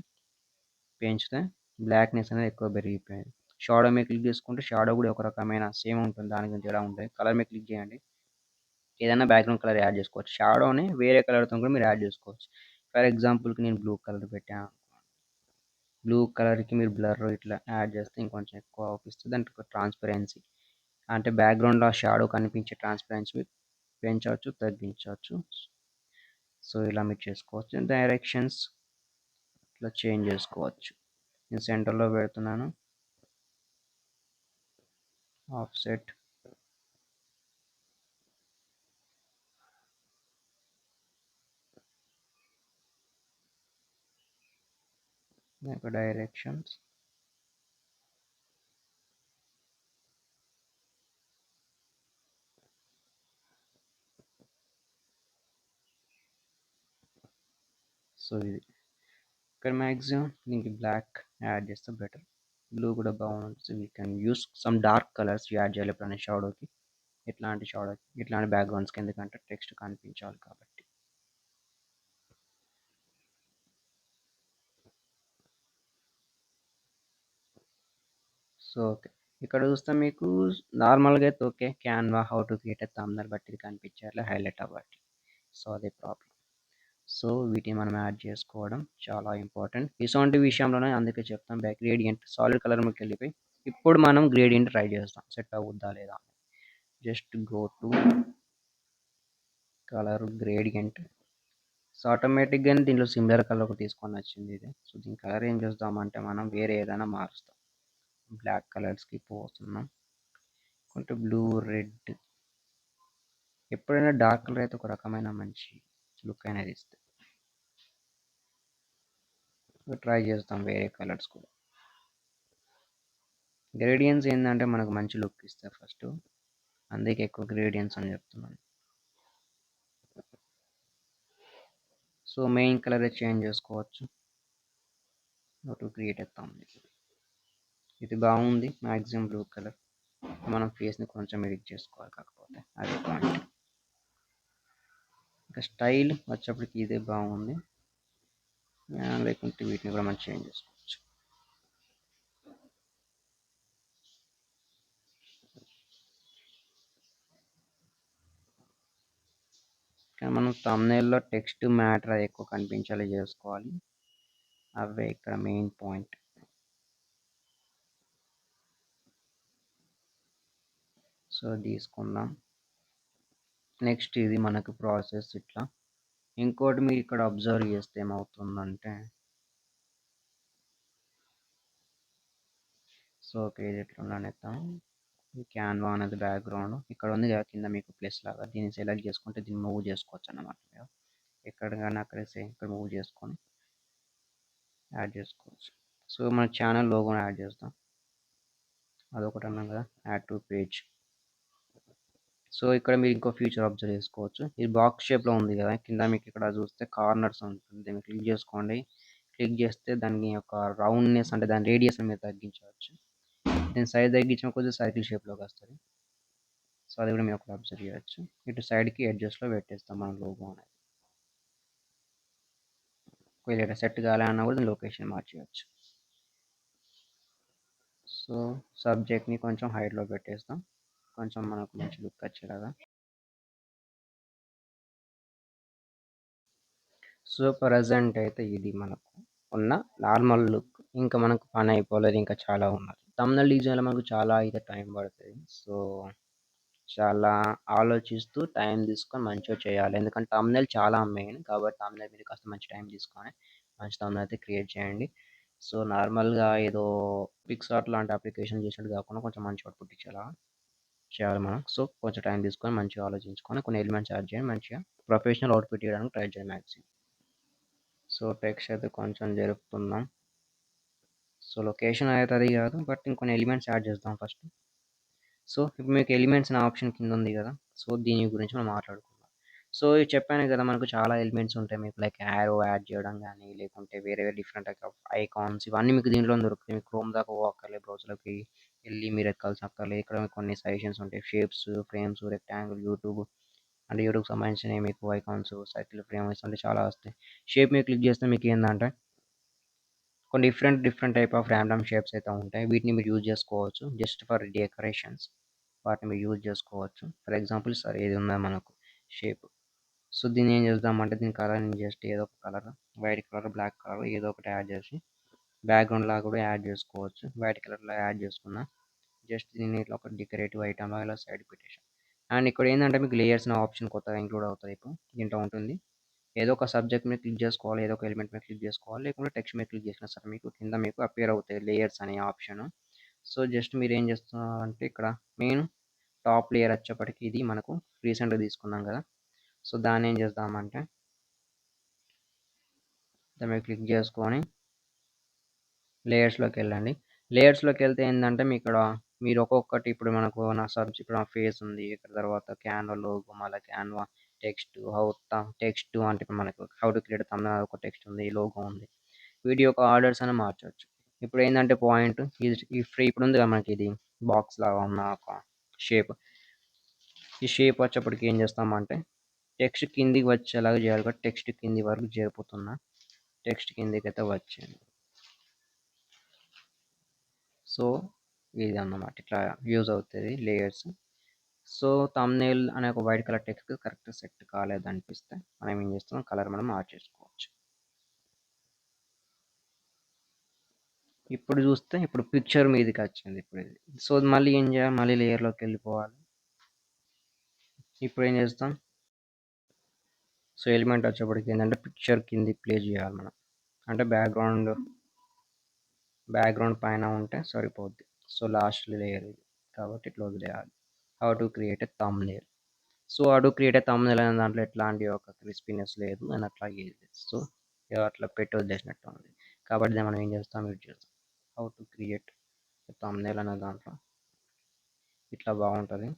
పెంచితే బ్లాక్‌నెస్ అనేది ఎక్కువ పెరిగిపోయింది. షాడో మీద క్లిక్ చేసుకుంటే షాడో కూడా ఒక రకమైన సేమ్ ఉంటుంది. దాని గురించి ఎలా ఉంటాయి. కలర్ మీద క్లిక్ చేయండి. ఏదైనా బ్యాక్‌గ్రౌండ్ కలర్ యాడ్ చేసుకోవచ్చు. షాడోని వేరే కలర్‌తో కూడా మీరు యాడ్ చేసుకోవచ్చు. ఫర్ ఎగ్జాంపుల్‌కి నేను బ్లూ కలర్ పెట్టాను. బ్లూ కలర్‌కి మీరు బ్లర్ ఇట్లా యాడ్ చేస్తే ఇంకొంచెం ఎక్కువ అవుపిస్తది. దాంట్లో ట్రాన్స్‌పరెన్సీ అంటే బ్యాక్‌గ్రౌండ్‌లో ఆ షాడో కనిపించే ట్రాన్స్‌పరెన్సీ పెంచవచ్చు, తగ్గించవచ్చు. సో, ఇలా మీరు చేసుకోవచ్చు. డైరెక్షన్స్ ఇట్లా చేంజ్ చేసుకోవచ్చు. నేను సెంటర్‌లో పెడుతున్నాను. ఆఫ్‌సెట్ ఒక డైరెక్షన్స్. సో ఇది ఇక్కడ మ్యాక్సిమం దీనికి బ్లాక్ యాడ్ చేస్తే బెటర్. బ్లూ కూడా బాగుంటుంది. So we can use some dark colours add చేయాలి ఎప్పుడైనా షాడోకి. ఇట్లాంటి బ్యాక్గ్రౌండ్స్కి, ఎందుకంటే టెక్స్ట్ కనిపించాలి కాబట్టి. సో ఓకే, ఇక్కడ చూస్తే మీకు నార్మల్గా అయితే okay, Canva how to create thumbnail బట్టి ఇది కనిపించాలి, హైలైట్ అవ్వాలి. సో అదే ప్రాబ్లం. సో వీటిని మనం యాడ్ చేసుకోవడం చాలా ఇంపార్టెంట్ ఇటువంటి విషయంలోనే. అందుకే చెప్తాం గ్రేడియంట్ సాలిడ్ కలర్ మీకు వెళ్ళిపోయి ఇప్పుడు మనం గ్రేడియంట్ ట్రై చేస్తాం సెట్ అవుద్దా లేదా. Just go to colour gradient. So ఆటోమేటిక్గానే దీంట్లో సిమిలర్ కలర్ ఒకటి తీసుకొని వచ్చింది ఇది. సో దీని కలర్ ఏం చేద్దామంటే మనం వేరే ఏదైనా మారుస్తాం. బ్లాక్ కలర్స్కి పోతున్నాం, కొంటే బ్లూ, రెడ్. ఎప్పుడైనా డార్క్ కలర్ అయితే ఒక రకమైన మంచి లుక్ అనేది ఇస్తుంది. ట్రై చేస్తాం వేరే కలర్స్ కూడా. గ్రేడియన్స్ ఏంటంటే మనకు మంచి లుక్ ఇస్తాయి ఫస్ట్, అందుకే ఎక్కువ గ్రేడియన్స్ అని చెప్తున్నాను. సో మెయిన్ కలర్ చేంజ్ చేసుకోవచ్చు టు క్రియేట్ ఎత్తాం. ఇది బాగుంది, మ్యాక్సిమం బ్లూ కలర్. మనం ఫేస్ని కొంచెం ఎడిట్ చేసుకోవాలి, కాకపోతే అది పాయింట్. ఇంకా స్టైల్ వచ్చేప్పటికి ఇదే బాగుంది, లేకుంటే వీటిని కూడా మనం చేంజ్ చేసుకోవచ్చు. కానీ మనం థంబ్నెయిల్లో టెక్స్ట్ మ్యాటర్ ఎక్కువ కనిపించేలా చేసుకోవాలి, అవే ఇక్కడ మెయిన్ పాయింట్. సో తీసుకుందాం. నెక్స్ట్ ఇది మనకు ప్రాసెస్ ఇట్లా. ఇంకోటి మీరు ఇక్కడ అబ్జర్వ్ చేస్తే ఏమవుతుందంటే, సో ఓకే ఇది ఎట్లా ఉండనిద్దాం. ఈ క్యాన్వా అనేది బ్యాక్గ్రౌండ్ ఇక్కడ ఉంది కదా కింద మీకు ప్లస్ లాగా, దీన్ని సెలెక్ట్ చేసుకుంటే దీన్ని మూవ్ చేసుకోవచ్చు అన్నమాట. ఎక్కడ కానీ అక్కడ ఇక్కడ మూవ్ చేసుకొని యాడ్ చేసుకోవచ్చు. సో మన ఛానల్ లోగోని యాడ్ చేస్తాం, అదొకటి అన్నాం కదా, యాడ్ టు పేజ్. సో ఇక్కడ మీరు ఇంకో ఫీచర్ అబ్జర్వ్ చేసుకోవచ్చు, ఇది బాక్స్ షేప్లో ఉంది కదా, కింద మీకు ఇక్కడ చూస్తే కార్నర్స్ ఉంటుంది, దీన్ని క్లిక్ చేసుకోండి. క్లిక్ చేస్తే దాని యొక్క రౌండ్నెస్ అంటే దాని రేడియస్ మీరు తగ్గించవచ్చు. దీని సైజ్ తగ్గించిన కొద్దిగా సర్కిల్ షేప్లోకి వస్తుంది. సో అది కూడా మీరు ఒకటి అబ్జర్వ్ చేయవచ్చు. ఇటు సైడ్కి అడ్జస్ట్లో పెట్టేస్తాం మనం లోగో అనేది. ఒకవేళ సెట్ కావాలన్నా కూడా లొకేషన్ మార్చేయచ్చు. సో సబ్జెక్ట్ని కొంచెం హైట్లో పెట్టేస్తాం, కొంచెం మనకు మంచి లుక్ వచ్చేలాగా. సో ప్రజెంట్ అయితే ఇది మనకు ఉన్న నార్మల్ లుక్. ఇంకా మనకు పని అయిపోలేదు, ఇంకా చాలా ఉన్నది. థంబ్నెయిల్ డిజైన్లో మనకు చాలా అయితే టైం పడుతుంది. సో చాలా ఆలోచిస్తూ టైం తీసుకొని మంచిగా చేయాలి, ఎందుకంటే థంబ్నెయిల్ చాలా మెయిన్ కాబట్టి థంబ్నెయిల్ మీద కాస్త మంచి టైం తీసుకొని మంచి థంబ్నెయిల్ అయితే క్రియేట్ చేయండి. సో నార్మల్గా ఏదో పిక్సార్ట్ లాంటి అప్లికేషన్ చేసినట్టు కాకుండా కొంచెం మంచి అవుట్పుట్ ఇచ్చేలా చేయాలి మనం. సో కొంచెం టైం తీసుకొని మంచిగా ఆలోచించుకొని కొన్ని ఎలిమెంట్స్ యాడ్ చేయండి, మంచిగా ప్రొఫెషనల్ అవుట్పుట్ ఇవ్వడానికి ట్రై చేయండి మ్యాక్సిమం. సో టెక్స్ట్ అయితే కొంచెం జరుపుతున్నాం. సో లొకేషన్ అయితే అది కాదు, బట్ ఇంకొన్ని ఎలిమెంట్స్ యాడ్ చేద్దాం ఫస్ట్. సో ఇప్పుడు మీకు ఎలిమెంట్స్ అనే ఆప్షన్ కింద ఉంది కదా, సో దీని గురించి మనం మాట్లాడుకుందాం. సో ఇది చెప్పాను కదా, మనకు చాలా ఎలిమెంట్స్ ఉంటాయి మీకు, లైక్ యారో యాడ్ చేయడం కానీ, లేకుంటే వేరే వేరే డిఫరెంట్ టైప్ ఆఫ్ ఐకాన్స్, ఇవన్నీ మీకు దీంట్లో దొరుకుతాయి. మీకు క్రోమ్ దాకా పోక్కర్లేదు, బ్రౌజర్లోకి వెళ్ళి మీరు ఎక్కాల్సిన అక్కర్లేదు. ఇక్కడ మీకు కొన్ని సజెషన్స్ ఉంటాయి, షేప్స్, ఫ్రేమ్స్, రెక్టాంగిల్, యూట్యూబ్ అంటే యూట్యూబ్కి సంబంధించినవి మీకు ఐకాన్స్, సర్కిల్, ఫ్రేమ్స్ అంటే చాలా వస్తాయి. షేప్ మీద క్లిక్ చేస్తే మీకు ఏంటంటే కొన్ని different type of random shapes అయితే ఉంటాయి, వీటిని మీరు యూజ్ చేసుకోవచ్చు జస్ట్ ఫర్ డెకరేషన్స్. వాటిని మీరు యూజ్ చేసుకోవచ్చు. ఫర్ ఎగ్జాంపుల్ సార్ ఏది ఉందా మనకు షేప్. సో దీన్ని ఏం చేద్దామంటే దీని కలర్ జస్ట్ ఏదో ఒక colour, white colour, black colour ఏదో ఒకటి యాడ్ చేసి బ్యాక్గ్రౌండ్ లాగా కూడా యాడ్ చేసుకోవచ్చు. వైట్ కలర్లో యాడ్ చేసుకున్నా జస్ట్ దీన్ని ఇట్లా ఒక డెకరేటివ్ ఐటమ్ ఇలా సైడ్ పెట్టేసాం. అండ్ ఇక్కడ ఏంటంటే మీకు లేయర్స్ అనే ఆప్షన్ కొత్తగా ఇంక్లూడ్ అవుతుంది. ఇప్పుడు దీంట్లో ఉంటుంది, ఏదో ఒక సబ్జెక్ట్ మీద క్లిక్ చేసుకోవాలి, ఏదో ఒక ఎలిమెంట్ మీద క్లిక్ చేసుకోవాలి, లేకుంటే టెక్స్ట్ మీద క్లిక్ చేసినా సరే మీకు కింద మీకు అపియర్ అవుతాయి లేయర్స్ అనే ఆప్షన్. సో జస్ట్ మీరు ఏం చేస్తున్నారంటే ఇక్కడ మెయిన్ టాప్ లేయర్ వచ్చేప్పటికి ఇది మనకు రీసెంట్గా తీసుకున్నాం కదా, సో దాన్ని ఏం చేద్దామంటే దాని మీద క్లిక్ చేసుకొని లేయర్స్‌లోకి వెళ్ళండి. లేయర్స్‌లోకి వెళ్తే ఏందంటే మీ ఇక్కడ మీరు ఒక్కొక్కటి ఇప్పుడు మనకు నా సబ్జెక్ట్ ఇప్పుడు నా ఫేస్ ఉంది. ఇక్కడ తర్వాత క్యాన్వా లోగో, మళ్ళా క్యాన్వా టెక్స్ట్, టెక్స్ట్ అంటే ఇప్పుడు మనకు హౌ టు క్రియేట్ థంబ్‌నెయిల్ ఒక టెక్స్ట్ ఉంది. లోగో ఉంది. వీటి యొక్క ఆర్డర్స్ అని మార్చొచ్చు. ఇప్పుడు ఏందంటే పాయింట్ ఇది ఈ ఫ్రీ ఇప్పుడు ఉంది కదా మనకి ఇది బాక్స్ లాగా ఉన్న ఒక షేప్. ఈ షేప్ వచ్చేప్పటికి ఏం చేస్తామంటే టెక్స్ట్ కిందికి వచ్చేలాగా చేయాలి కాబట్టి టెక్స్ట్ కింది వరకు చేరుపుతున్నా. టెక్స్ట్ కిందికైతే వచ్చింది. సో ఇది అన్నమాట ఇట్లా యూజ్ అవుతుంది లేయర్స్. సో థంబ్‌నెయిల్ అనే ఒక white colour text correct set కాలేదనిపిస్తే మనం ఏం చేస్తాం కలర్ మనం మార్చేసుకోవచ్చు. ఇప్పుడు చూస్తే ఇప్పుడు పిక్చర్ మీదకి వచ్చింది ఇప్పుడు ఇది. సో మళ్ళీ ఏం చేయాలి మళ్ళీ లేయర్లోకి వెళ్ళిపోవాలి. ఇప్పుడు ఏం చేస్తాం సో ఎలిమెంట్ వచ్చేప్పటికి ఏంటంటే పిక్చర్ కింది ప్లే చేయాలి మనం. అంటే బ్యాక్గ్రౌండ్ పైన ఉంటే సరిపోద్ది. సో లాస్ట్ లేయర్ ఇది కాబట్టి ఇట్లా వదిలేయాలి. How to create a thumbnail. So how to create a thumbnail అనే దాంట్లో ఎట్లాంటి ఒక క్రిస్పీనెస్ లేదు అండ్ అట్లా ఏది లేదు. సో ఇక అట్లా పెట్టి వదిలేసినట్టు ఉంది. కాబట్టి దాన్ని మనం ఏం చేస్తాం యూజ్ చేస్తాం. How to create a thumbnail అనే దాంట్లో ఇట్లా బాగుంటుంది.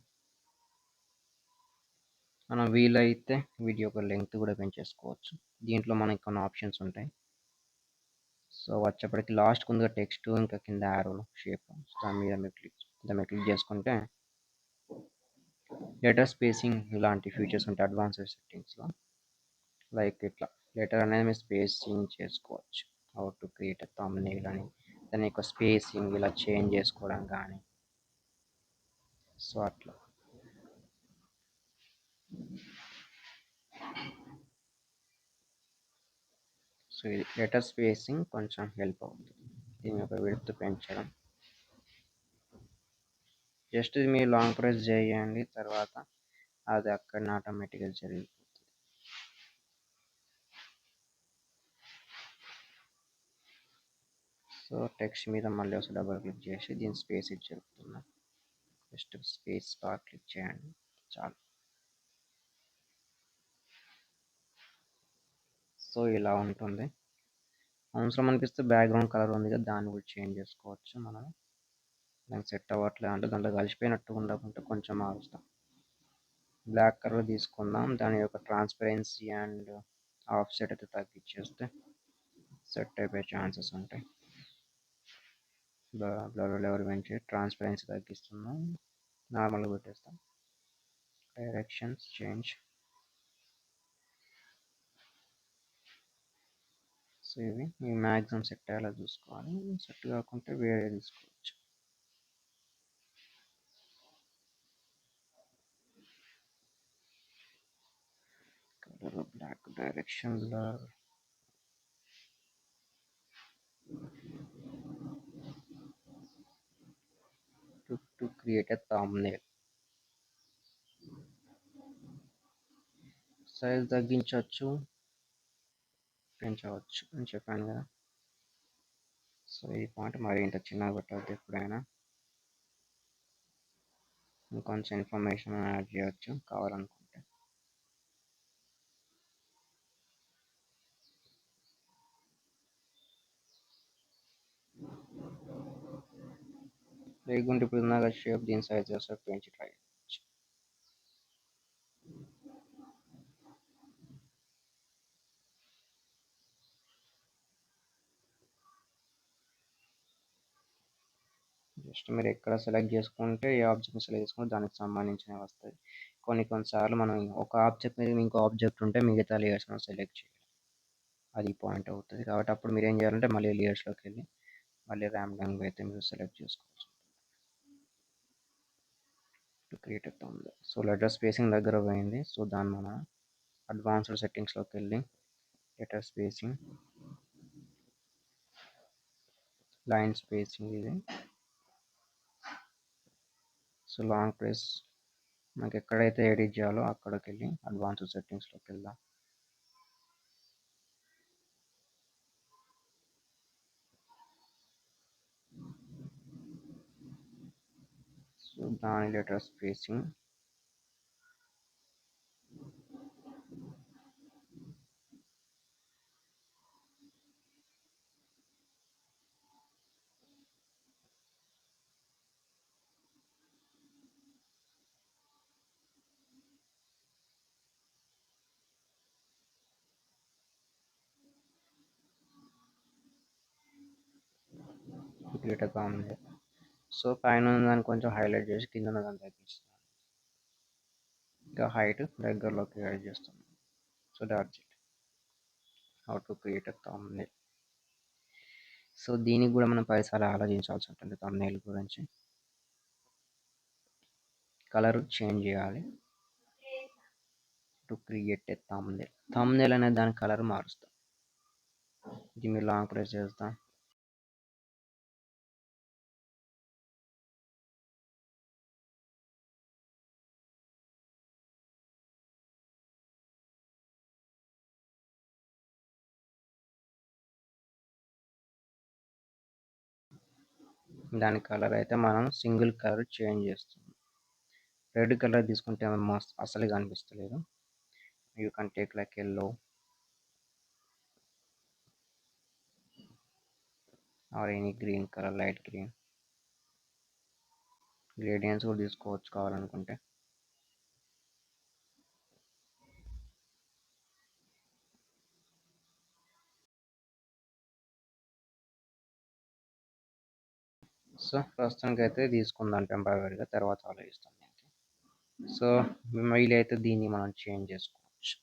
మనం వీలైతే వీడియో యొక్క లెంగ్త్ కూడా పెంచేసుకోవచ్చు. దీంట్లో మనకి కొన్ని ఆప్షన్స్ ఉంటాయి. సో వచ్చేప్పటికి లాస్ట్ ముందుగా టెక్స్ట్ ఇంకా కింద యారోలు షేప్ దాని మీద మీరు క్లిక్ చేసుకుంటే లెటర్ స్పేసింగ్ ఇలాంటి ఫీచర్స్ ఉంటాయి అడ్వాన్స్డ్ సెట్టింగ్స్లో. లైక్ ఇట్లా లెటర్ అనేది మీరు స్పేసింగ్ చేసుకోవచ్చు. హౌ టు క్రియేట్ థంబ్‌నెయిల్ అని దాని యొక్క స్పేసింగ్ ఇలా చేంజ్ చేసుకోవడం కానీ సో అట్లా. సో ఇది లెటర్ స్పేసింగ్ కొంచెం హెల్ప్ అవుతుంది దీని యొక్క విడ్త్ పెంచడం. జస్ట్ ఇది మీరు లాంగ్ ప్రెస్ చేయండి తర్వాత అది అక్కడ ఆటోమేటిక్గా జరిగిపోతుంది. సో టెక్స్ట్ మీద మళ్ళీ ఒకసారి డబుల్ క్లిక్ చేసి దీని స్పేస్ ఇచ్చి చెప్తున్నా. జస్ట్ స్పేస్ బార్ క్లిక్ చేయండి చాలు. సో ఇలా ఉంటుంది. అవసరం అనిపిస్తే బ్యాక్గ్రౌండ్ కలర్ ఉంది కదా దాన్ని కూడా చేంజ్ చేసుకోవచ్చు మనం. దానికి సెట్ అవ్వట్లేదు అంటే దాంట్లో కలిసిపోయినట్టు ఉండకుంటే కొంచెం మారుస్తాం. బ్లాక్ కలర్ తీసుకుందాం. దాని యొక్క ట్రాన్స్పరెన్సీ అండ్ ఆఫ్సెట్ అయితే తగ్గించేస్తే సెట్ అయిపోయే ఛాన్సెస్ ఉంటాయి. బ్లర్ లెవెల్ పెంచి ట్రాన్స్పరెన్సీ తగ్గిస్తున్నాం. నార్మల్గా పెట్టేస్తాం. Directions change. సో ఇవి మీ మ్యాక్సిమం సెట్ అయ్యేలా చూసుకోవాలి. సెట్ కాకుంటే వేరే తీసుకోవచ్చు. Colour black direction blur to create a thumbnail. Size తగ్గించవచ్చు పెంచవచ్చు అని చెప్పాను కదా. సో ఈ పాయింట్ మరి ఇంత చిన్నగా పెట్టవద్దు. ఎప్పుడైనా ఇంకొంచెం ఇన్ఫర్మేషన్ యాడ్ చేయవచ్చు కావాలనుకుంటే. లేకుంటే ఇప్పుడు ఉన్నాక షేప్ దీని సైజ్ చేస్తే పెంచి ట్రై చేయవచ్చు. జస్ట్ మీరు ఎక్కడ సెలెక్ట్ చేసుకుంటే ఏ ఆబ్జెక్ట్ని సెలెక్ట్ చేసుకుంటే దానికి సంబంధించినవి వస్తాయి. కొన్నిసార్లు మనం ఒక ఆబ్జెక్ట్ మీద ఇంకో ఆబ్జెక్ట్ ఉంటే మిగతా లేయర్స్ మనం సెలెక్ట్ చేయాలి. అది పాయింట్ అవుతుంది కాబట్టి అప్పుడు మీరు ఏం చేయాలంటే మళ్ళీ లేయర్స్లోకి వెళ్ళి మళ్ళీ ర్యాండమ్గా అయితే మీరు సెలెక్ట్ చేసుకోవచ్చు. క్రియేట్ అవుతుంది. సో లెటర్ స్పేసింగ్ దగ్గర పోయింది. సో దాన్ని మనం అడ్వాన్స్డ్ సెట్టింగ్స్లోకి వెళ్ళి లెటర్ స్పేసింగ్ లైన్ స్పేసింగ్ ఇది. సో లాంగ్ ప్రెస్ మనకి ఎక్కడైతే ఎడిట్ చేయాలో అక్కడికి వెళ్ళి అడ్వాన్స్డ్ సెట్టింగ్స్లోకి వెళ్దాం. సో దాని letter spacing create a thumbnail. So పైన ఉన్నదాన్ని కొంచెం హైలైట్ చేసి కింద ఉన్నదాన్ని తగ్గిస్తాను. ఇంకా హైట్ దగ్గరలోకి యాడ్ చేస్తాను. So that's it, how to create a thumbnail. So దీనికి కూడా మనం పైసలు ఆలోచించాల్సి ఉంటుంది. thumbnail గురించి కలర్ చేంజ్ చేయాలి. టు క్రియేట్ ఎ thumbnail అనేది దాని కలర్ మారుస్తాం. దీన్ని లాంగ్ ప్రెస్ చేస్తాం. దాని కలర్ అయితే మనం సింగిల్ కలర్ చేంజ్ చేస్తాం. రెడ్ కలర్ తీసుకుంటే మస్త్ అసలు కనిపిస్తలేదు. You can take like yellow or any green colour, light green. Gradients కూడా తీసుకోవచ్చు కావాలనుకుంటే. సో ప్రస్తుతానికి అయితే తీసుకుందాం టెంపరీగా, తర్వాత ఆలోచిస్తాం దీనికి. సో వీలైతే దీన్ని మనం చేంజ్ చేసుకోవచ్చు.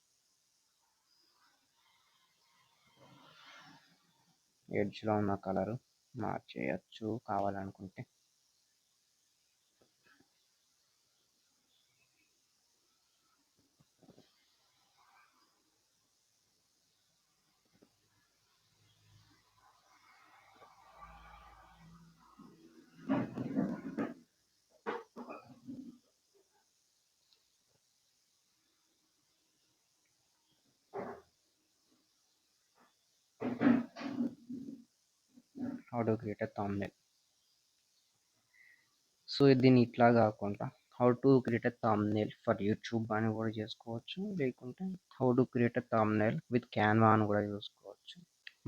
ఎడ్జ్లో ఉన్న కలరు మార్చేయచ్చు కావాలనుకుంటే. How to create a thumbnail. So దీన్ని ఇట్లా కాకుండా how to create a thumbnail for YouTube అని కూడా చేసుకోవచ్చు, లేకుంటే how to create a thumbnail with Canva అని కూడా చూసుకోవచ్చు.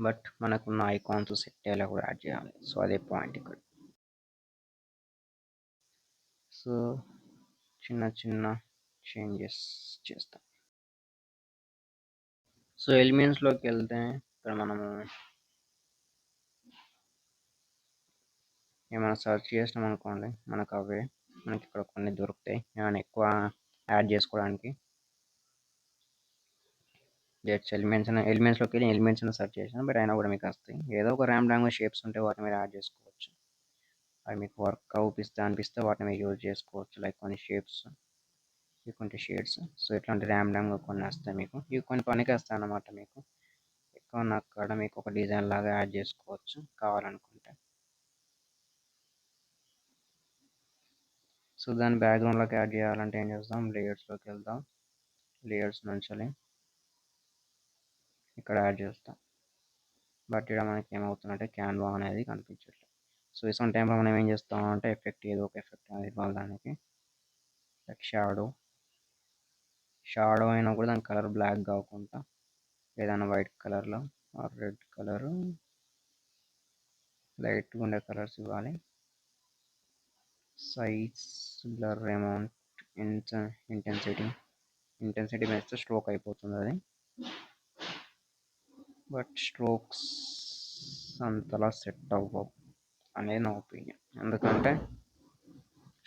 బట్ మనకున్న ఐకాన్స్ సెట్ అయ్యేలా కూడా యాడ్ చేయాలి. సో అదే పాయింట్ ఇక్కడ. సో చిన్న చిన్న చేంజెస్ చేస్తాం. సో ఎలిమెంట్స్లోకి వెళ్తే ఇక్కడ మనము ఏమైనా సెర్చ్ చేసినాం అనుకోండి, మనకు అవే మనకి ఇక్కడ కొన్ని దొరుకుతాయి. ఏమైనా ఎక్కువ యాడ్ చేసుకోవడానికి జస్ట్ ఎలిమెంట్స్లోకి వెళ్ళి ఎలిమెంట్స్ సెర్చ్ చేసాను, బట్ అయినా కూడా మీకు వస్తాయి. ఏదో ఒక ర్యాండమ్గా షేప్స్ ఉంటే వాటిని మీరు యాడ్ చేసుకోవచ్చు. అవి మీకు వర్క్ అనిపిస్తే వాటిని మీరు యూజ్ చేసుకోవచ్చు. లైక్ కొన్ని షేప్స్, కొన్ని షేడ్స్. సో ఇట్లాంటి ర్యాండమ్గా కొన్ని వస్తాయి మీకు. ఇవి కొన్ని పనికి వస్తాయి అన్నమాట. మీకు ఎక్కువ అక్కడ మీకు ఒక డిజైన్ లాగా యాడ్ చేసుకోవచ్చు కావాలనుకుంటే. సో దాని బ్యాక్గ్రౌండ్లోకి యాడ్ చేయాలంటే ఏం చేస్తాం, లేయర్స్లోకి వెళ్దాం. లేయర్స్ నుంచి ఇక్కడ యాడ్ చేస్తాం. బట్ ఇక్కడ మనకి ఏమవుతుందంటే క్యాన్వా అనేది కనిపించట్లేదు. సో ఇటువంటి టైంలో మనం ఏం చేస్తాం అంటే ఎఫెక్ట్, ఏదో ఒక ఎఫెక్ట్ అనేది ఇవ్వడానికి. లైక్ షాడో అయినా కూడా దాని కలర్ బ్లాక్ కాకుండా ఏదైనా వైట్ కలర్లో ఆర్ రెడ్ కలర్, లైట్గా ఉండే కలర్స్ ఇవ్వాలి. సైజ్, బ్లర్ అమౌంట్, ఇంటెన్సిటీ పెంచితే స్ట్రోక్ అయిపోతుంది అది. బట్ స్ట్రోక్స్ అంతలా సెట్ అవ్వవు అనేది నా ఒపీనియన్. ఎందుకంటే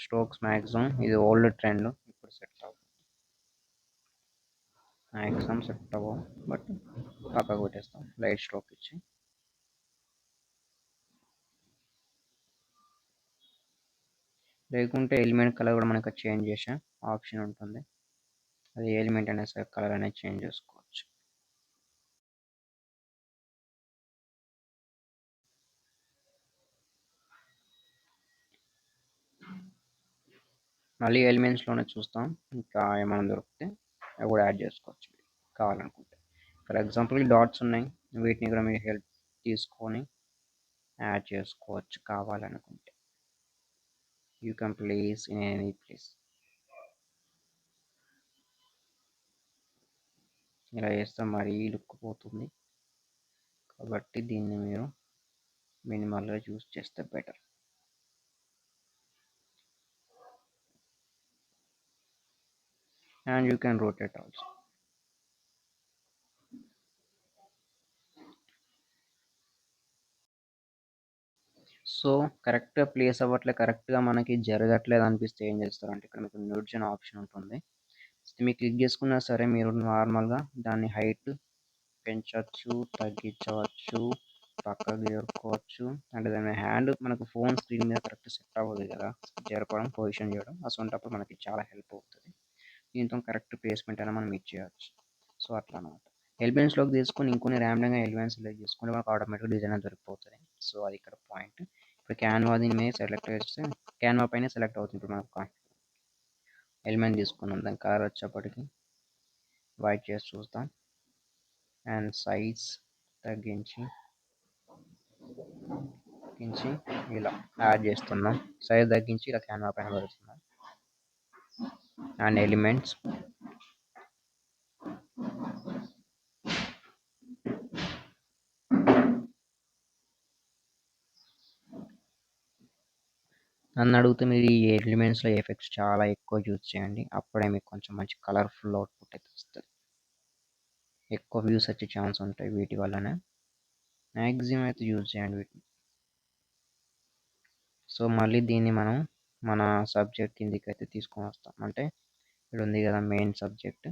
స్ట్రోక్స్ మ్యాక్సిమం ఇది ఓల్డ్ ట్రెండ్, ఇప్పుడు సెట్ అవ్వవు, మ్యాక్సిమం సెట్ అవ్వవు. బట్ పక్కకు పెట్టేస్తాం లైట్ స్ట్రోక్ ఇచ్చి. లేకుంటే ఎలిమెంట్ కలర్ కూడా మనకి చేంజ్ చేసే ఆప్షన్ ఉంటుంది. అది ఎలిమెంట్ అనేది కలర్ అనేది చేంజ్ చేసుకోవచ్చు. మళ్ళీ ఎలిమెంట్స్లోనే చూస్తాం, ఇంకా ఏమైనా దొరికితే అవి కూడా యాడ్ చేసుకోవచ్చు కావాలనుకుంటే. ఫర్ ఎగ్జాంపుల్ డాట్స్ ఉన్నాయి, వీటిని కూడా మీరు హెల్ప్ తీసుకొని యాడ్ చేసుకోవచ్చు కావాలనుకుంటే. You can place in any place. ఇలా చేస్తే మరీ లుక్ పోతుంది, కాబట్టి దీన్ని మీరు మినిమల్గా యూస్ చేస్తే better. And you can rotate also. So, కరెక్ట్‌గా ప్లేస్ అవ్వట్లే, కరెక్ట్‌గా మనకి జరగట్లేదు అనిపిస్తే ఏం చేస్తారంటే ఇక్కడ మీకు న్యూడ్స్ అనే ఆప్షన్ ఉంటుంది. మీరు క్లిక్ చేసుకున్నా సరే మీరు నార్మల్‌గా దాన్ని హైట్ పెంచొచ్చు, తగ్గించవచ్చు, పక్కకు జరుపుకోవచ్చు. అంటే దాని హ్యాండ్ మనకు ఫోన్ స్క్రీన్ మీద కరెక్ట్ సెట్ అవ్వదు కదా! జరపడం, పొజిషన్ చేయడం. అసొంటప్పుడు మనకి చాలా హెల్ప్ అవుతది. దీంతో కరెక్ట్ ప్లేస్‌మెంట్ అనేది మనం ఇచ్చేయచ్చు. సో, అట్లా అనమాట. ఎలిమెంట్స్‌లోకి తీసుకొని ఇంకొన్ని ర్యాండమ్‌గా ఎలిమెంట్స్ సెలెక్ట్ చేసుకుంటే మనకు ఆటోమేటిక్‌గా డిజైన్ అనేది దొరికిపోతది. సో, అది ఇక్కడ పాయింట్. ఇప్పుడు క్యాన్వా దీని మీద సెలెక్ట్ చేస్తే క్యాన్వా పైనే సెలెక్ట్ అవుతుంది. ఇప్పుడు మనకు ఎలిమెంట్ తీసుకున్నాం. దాని కలర్ వచ్చేప్పటికి వైట్ చేసి చూస్తాం. అండ్ సైజ్ తగ్గించి ఇలా యాడ్ చేస్తున్నాం. సైజ్ తగ్గించి ఇలా క్యాన్వా పైన పెడుతున్నాం. అండ్ ఎలిమెంట్స్ నన్ను అడిగితే మీరు ఈ ఎలిమెంట్స్‌లో ఎఫెక్ట్స్ చాలా ఎక్కువ యూజ్ చేయండి. అప్పుడే మీకు కొంచెం మంచి కలర్‌ఫుల్ అవుట్‌పుట్ అయితే వస్తది. ఎక్కువ వ్యూస్ వచ్చే ఛాన్స్ ఉంటాయి వీటి వల్లనే. మాక్సిమం అయితే యూజ్ చేయండి వీటిని. సో, మళ్ళీ దీన్ని మనం మన సబ్జెక్ట్ కిందికైతే తీసుకొని వస్తాం. అంటే ఇక్కడ ఉంది కదా మెయిన్ సబ్జెక్ట్.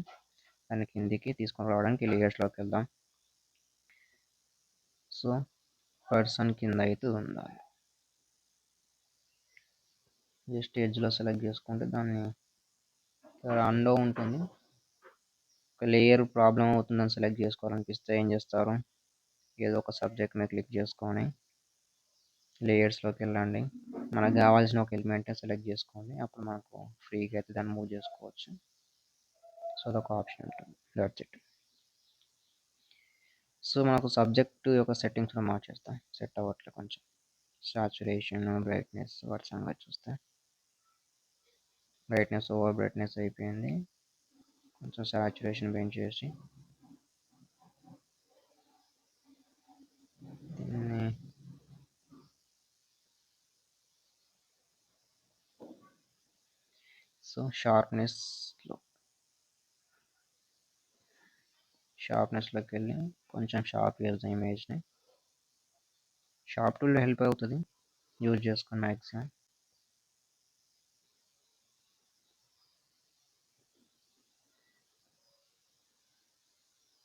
దాని కిందికి తీసుకొని రావడానికి లేయర్స్‌లోకి వెళ్దాం. సో, పర్సన్ కింద అయితే ఉండాలి. జస్ట్ ఎడ్జ్‌లో సెలెక్ట్ చేసుకుంటే దాన్ని అన్‌లో ఉంటుంది. ఒక లేయర్ ప్రాబ్లమ్ అవుతుందని సెలెక్ట్ చేసుకోవాలనిపిస్తే ఏం చేస్తారు? ఏదో ఒక సబ్జెక్ట్ మీద క్లిక్ చేసుకొని లేయర్స్‌లోకి వెళ్ళండి. మనకు కావాల్సిన ఒక ఎలిమెంట్ సెలెక్ట్ చేసుకోండి. అప్పుడు మనకు ఫ్రీగా అయితే దాన్ని మూవ్ చేసుకోవచ్చు. సో, అదొక ఆప్షన్ ఉంటుంది. That's it. సో, మనకు సబ్జెక్ట్ యొక్క సెట్టింగ్స్ కూడా మార్చేస్తాం. సెట్ అవ్వట్లేదు కొంచెం. సాచురేషన్, బ్రైట్‌నెస్ వాటి సంగతి చూస్తే బ్రైట్‌నెస్ ఓవర్ బ్రైట్‌నెస్ అయిపోయింది. కొంచెం సాచురేషన్ పెంచేసి దీన్ని సో షార్ప్‌నెస్‌లోకి వెళ్ళి కొంచెం షార్ప్ చేద్దాం ఇమేజ్‌ని. షార్ప్ టూల్ హెల్ప్ అవుతుంది. యూజ్ చేసుకొని మ్యాక్సిమం.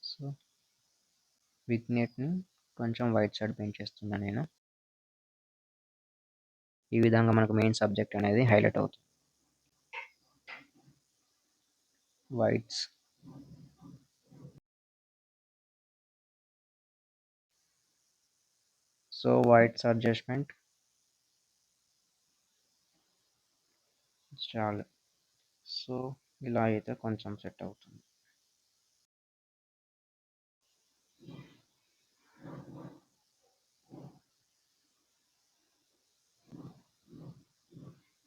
సో, విగ్నెట్‌ని కొంచెం వైట్ సైడ్ పెంచేస్తున్నా నేను. ఈ విధంగా మనకు మెయిన్ సబ్జెక్ట్ అనేది హైలైట్ అవుతుంది. వైట్స్ సో, వైట్స్ అడ్జస్ట్‌మెంట్ చాలు. సో, ఇలా అయితే కొంచెం సెట్ అవుతుంది.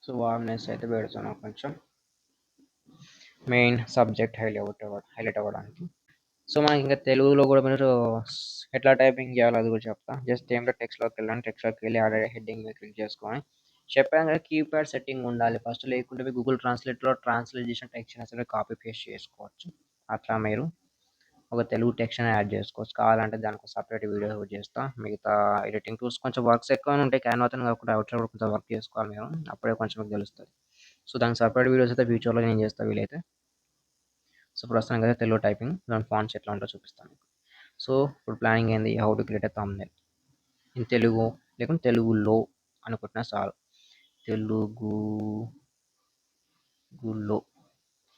సో, వార్మ్‌నెస్ అయితే పెడుతున్నాం కొంచెం. మెయిన్ సబ్జెక్ట్ హైలైట్ అవ్వడానికి. సో, మనకి ఇంకా తెలుగులో కూడా మీరు ఎట్లా టైపింగ్ చేయాలో అది కూడా చెప్తా. జస్ట్ ఏమిటో టెక్స్ట్‌లోకి వెళ్ళండి. టెక్స్ట్‌లోకి వెళ్ళి ఆడ హెడ్డింగ్ మీద క్లిక్ చేసుకొని చెప్పాను కదా కీప్యాడ్ సెట్టింగ్ ఉండాలి ఫస్ట్. లేకుంటే మీరు గూగుల్ ట్రాన్స్‌లేట్‌లో ట్రాన్స్‌లేట్ చేసిన టెక్స్ట్ అయినా సరే కాపీ పేస్ట్ చేసుకోవచ్చు. అట్లా మీరు ఒక తెలుగు టెక్స్ట్ అని యాడ్ చేసుకోవచ్చు. కావాలంటే దానికి సెపరేట్ వీడియో కూడా చేస్తా. మిగతా ఎడిటింగ్ టూల్స్ కొంచెం వర్క్స్ ఎక్కువనే ఉంటాయి. క్యాన్వాతోనే కాకుండా అవుట్‌సైడ్ కూడా కొంచెం వర్క్ చేసుకోవాలి మీరు. అప్పుడే కొంచెం మీకు తెలుస్తది. సో, దానికి సెపరేట్ వీడియోస్ అయితే ఫ్యూచర్‌లో నేను చేస్తా వీలైతే. సో, ప్రస్తుతానికి అయితే తెలుగు టైపింగ్ దాని ఫాంట్స్ ఎట్లా ఉంటదో చూపిస్తాను. సో, ఇప్పుడు ప్లానింగ్ ఏంది? How to create a thumbnail in Telugu లేకుంటే తెలుగులో అనుకుంటున్నా చాలు. తెలుగులో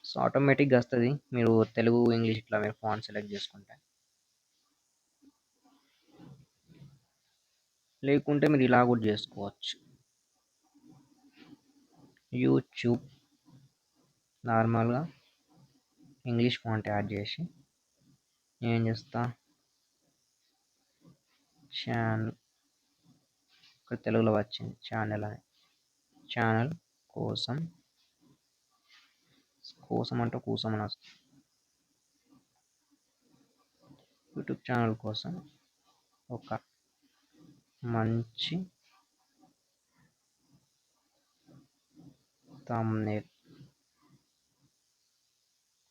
సో, ఆటోమేటిక్‌గా వస్తది. మీరు తెలుగు, ఇంగ్లీష్ ఇట్లా మీరు ఫాంట్ సెలెక్ట్ చేసుకుంటే. లేకుంటే మీరు ఇలా కూడా చేసుకోవచ్చు. యూట్యూబ్ నార్మల్‌గా ఇంగ్లీష్ ఫాంట్ యాడ్ చేసి ఏం చేస్తా ఛానల్ ఇక్కడ తెలుగులో వచ్చింది ఛానల్ అని. ఛానల్ కోసం అంటే కోసం అని వస్తుంది. యూట్యూబ్ ఛానల్ కోసం ఒక మంచి థంబ్‌నెయిల్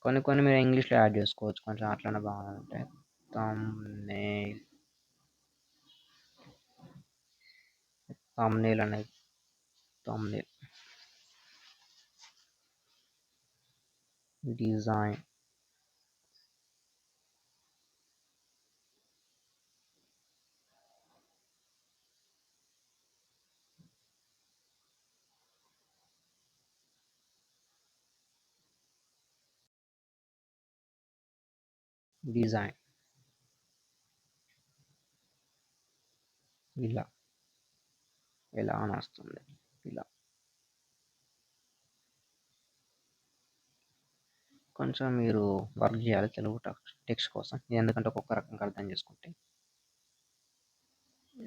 కొన్ని మీరు ఇంగ్లీష్‌లో యాడ్ చేసుకోవచ్చు. కొంచెం అట్లనే బాగుంటాయి. థంబ్‌నెయిల్ thumbnail అనేది thumbnail design design ఇలా ఇలా అని వస్తుంది. ఇలా కొంచెం మీరు వర్క్ చేయాలి తెలుగు టెక్స్ట్ కోసం, ఎందుకంటే ఒక్కొక్క రకంగా అర్థం చేసుకుంటే.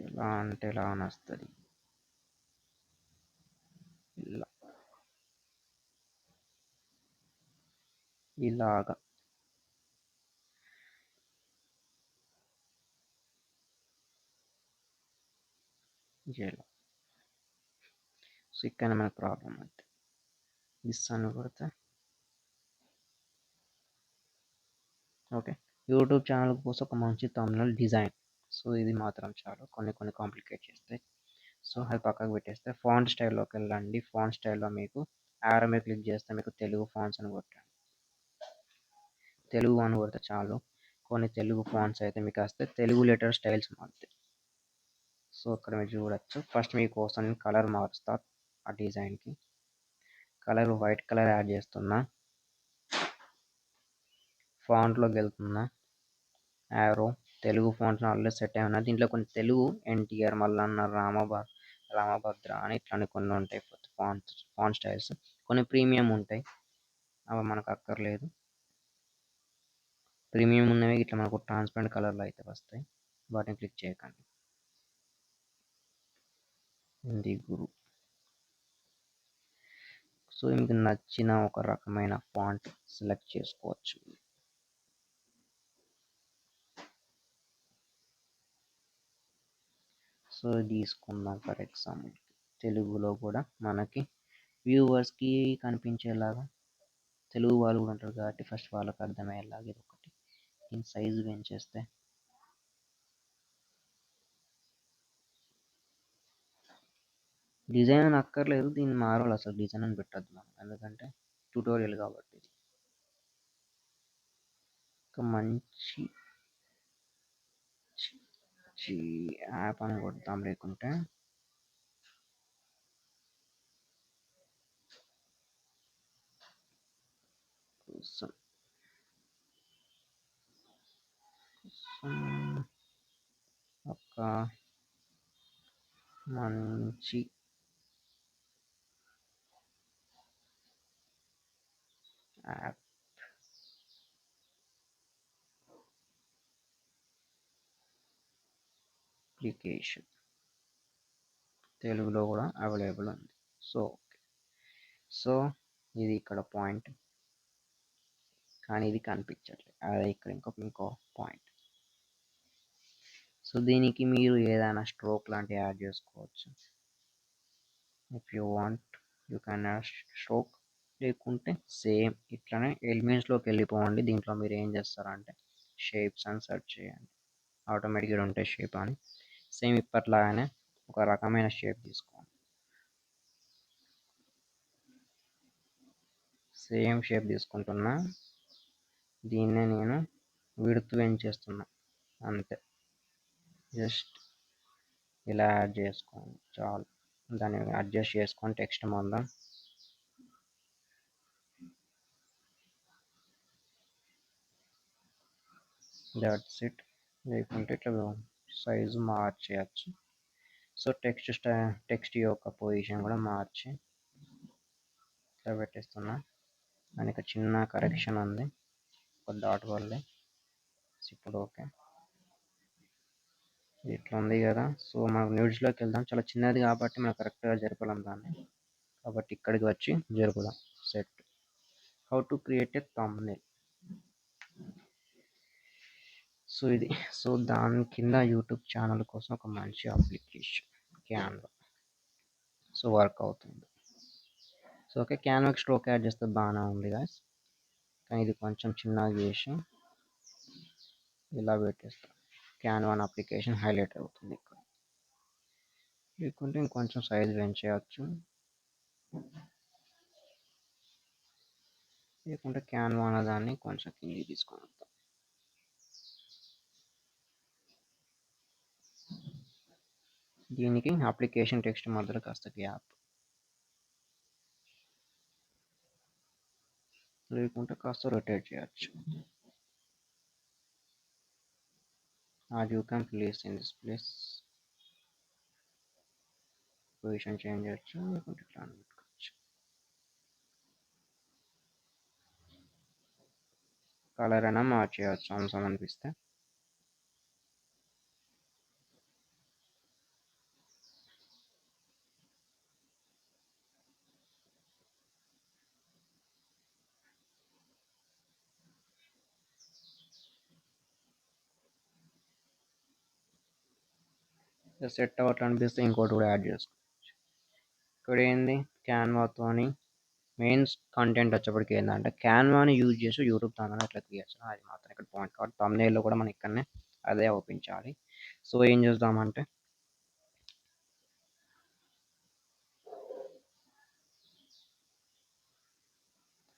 ఎలా అంటే ఇలా అని వస్తుంది. ఇలా ఇలాగా ఇలా. సో ఇక్కడ మనకు ప్రాబ్లం అయితే దిస్ అని కొడితే ఓకే. యూట్యూబ్ ఛానల్ కోసం ఒక మంచి thumbnail డిజైన్. సో ఇది మాత్రం చాలు, కొన్ని కాంప్లికేట్ చేస్తాయి. సో అది పక్కకు పెట్టేస్తే ఫాంట్ స్టైల్లోకి వెళ్ళండి. ఫాంట్ స్టైల్లో మీకు యారో మీద క్లిక్ చేస్తే మీకు తెలుగు ఫాంట్స్ అని కొట్టండి. తెలుగు అని కొడితే చాలు, కొన్ని తెలుగు ఫాంట్స్ అయితే మీకు వస్తే తెలుగు లెటర్ స్టైల్స్ మారుతాయి. సో ఇక్కడ మీరు చూడొచ్చు. ఫస్ట్ మీకోసం నేను కలర్ మారుస్తా. ఆ డిజైన్కి కలర్ వైట్ కలర్ యాడ్ చేస్తున్నా. ఫాంట్లోకి వెళ్తున్నా. Arrow Telugu fonts already set అయి ఉన్నాయి. దీంట్లో కొన్ని తెలుగు ఎన్టీఆర్, మల్లన్న, రామభద్ర అని ఇట్లాంటి కొన్ని ఉంటాయి ఫాంట్ స్టైల్స్. కొన్ని ప్రీమియం ఉంటాయి, అవి మనకు అక్కర్లేదు. ప్రీమియం ఉన్నవి ఇట్లా మనకు ట్రాన్స్పరెంట్ కలర్లో అయితే వస్తాయి, వాటిని క్లిక్ చేయకండి. హిందీ గురు. సో మీకు నచ్చిన ఒక రకమైన ఫాంట్ సెలెక్ట్ చేసుకోవచ్చు. సో తీసుకుందాం ఫర్ ఎగ్జాంపుల్, తెలుగులో కూడా మనకి వ్యూవర్స్కి కనిపించేలాగా, తెలుగు వాళ్ళు కూడా ఉంటారు కాబట్టి ఫస్ట్ వాళ్ళకి అర్థమయ్యేలాగా ఇది ఒకటి. దీని సైజు పెంచేస్తే డిజైన్ అని అక్కర్లేదు, దీన్ని మారాలి అసలు, డిజైన్ అని పెట్టద్దు మనం, ఎందుకంటే ట్యూటోరియల్ కాబట్టి. ఇది ఒక మంచి యాప్ అని కొడతాం, లేకుంటే కోసం ఒక మంచి యాప్ అప్లికేషన్ తెలుగులో కూడా అవైలబుల్ ఉంది. సో సో ఇది ఇక్కడ పాయింట్, కానీ ఇది కనిపించట్లేదు, అదే ఇక్కడ ఇంకో పాయింట్. సో దీనికి మీరు ఏదైనా స్ట్రోక్ లాంటివి యాడ్ చేసుకోవచ్చు. If you want you can add stroke, లేకుంటే సేమ్ ఇట్లానే ఎలిమెంట్స్లోకి వెళ్ళిపోండి. దీంట్లో మీరు ఏం చేస్తారంటే షేప్స్ అని సెర్చ్ చేయండి, ఆటోమేటిక్గా ఉంటాయి షేప్ అని. సేమ్ ఇప్పట్లాగానే ఒక రకమైన షేప్ తీసుకోండి. సేమ్ షేప్ తీసుకుంటున్నా, దీన్నే నేను విడుతు పెంచేస్తున్నా అంతే. జస్ట్ ఇలా యాడ్ చేసుకోండి చాలు. దాన్ని అడ్జస్ట్ చేసుకొని టెక్స్ట్ మొత్తం దట్స్ ఇట్. లేకుంటే ఇట్లా సైజు మార్చేయచ్చు. సో టెక్స్ట్ యొక్క పొజిషన్ కూడా మార్చి ఇట్లా పెట్టేస్తున్నా. దానికి చిన్న కరెక్షన్ ఉంది, ఒక డాట్ వల్లే. ఇప్పుడు ఓకే, ఇట్లా ఉంది కదా. సో మనం న్యూడ్స్లోకి వెళ్దాం. చాలా చిన్నది కాబట్టి మనం కరెక్ట్గా జరపలేం దాన్ని, కాబట్టి ఇక్కడికి వచ్చి జరుపుదాం. Set how to create a thumbnail. So ఇది, సో దాని కింద యూట్యూబ్ ఛానల్ కోసం ఒక మంచి అప్లికేషన్ క్యాన్వా. సో వర్క్ అవుతుంది. సో ఓకే, క్యాన్వాకి స్ట్రోక్ యాడ్ చేస్తే బాగానే ఉంది గాయస్, కానీ ఇది కొంచెం చిన్నగా చేసి ఇలా పెట్టేస్తాం. క్యాన్వా అప్లికేషన్ హైలైట్ అవుతుంది ఇక్కడ. లేకుంటే ఇంకొంచెం సైజ్ పెంచేయచ్చు, లేకుంటే క్యాన్వా అన్నదాన్ని కొంచెం కిందికి తీసుకొని వద్దాం. దీనికి అప్లికేషన్ టెక్స్ట్ మధ్యలో కాస్త గ్యాప్, లేకుంటే కాస్త రొటేట్ చేయొచ్చు. You can place in this place, position change చేయొచ్చు, లేకుంటే ఇట్లా పెట్టుకోవచ్చు. కలర్ అయినా మార్చేయచ్చు అవసరం అనిపిస్తే. సెట్ అవ్వట్లు అనిపిస్తే ఇంకోటి కూడా యాడ్ చేసుకోవచ్చు. ఇక్కడ ఏంది క్యాన్వాతోని మెయిన్ కంటెంట్ వచ్చేప్పటికి ఏంటంటే క్యాన్వాని యూజ్ చేసి యూట్యూబ్ ఛానల్ ఎట్లా క్రియేట్ చేయాలి అది మాత్రం ఇక్కడ పాయింట్. కాబట్టి తమ్నేల్లో కూడా మనం ఇక్కడనే అదే ఒప్పించాలి. సో ఏం చేద్దామంటే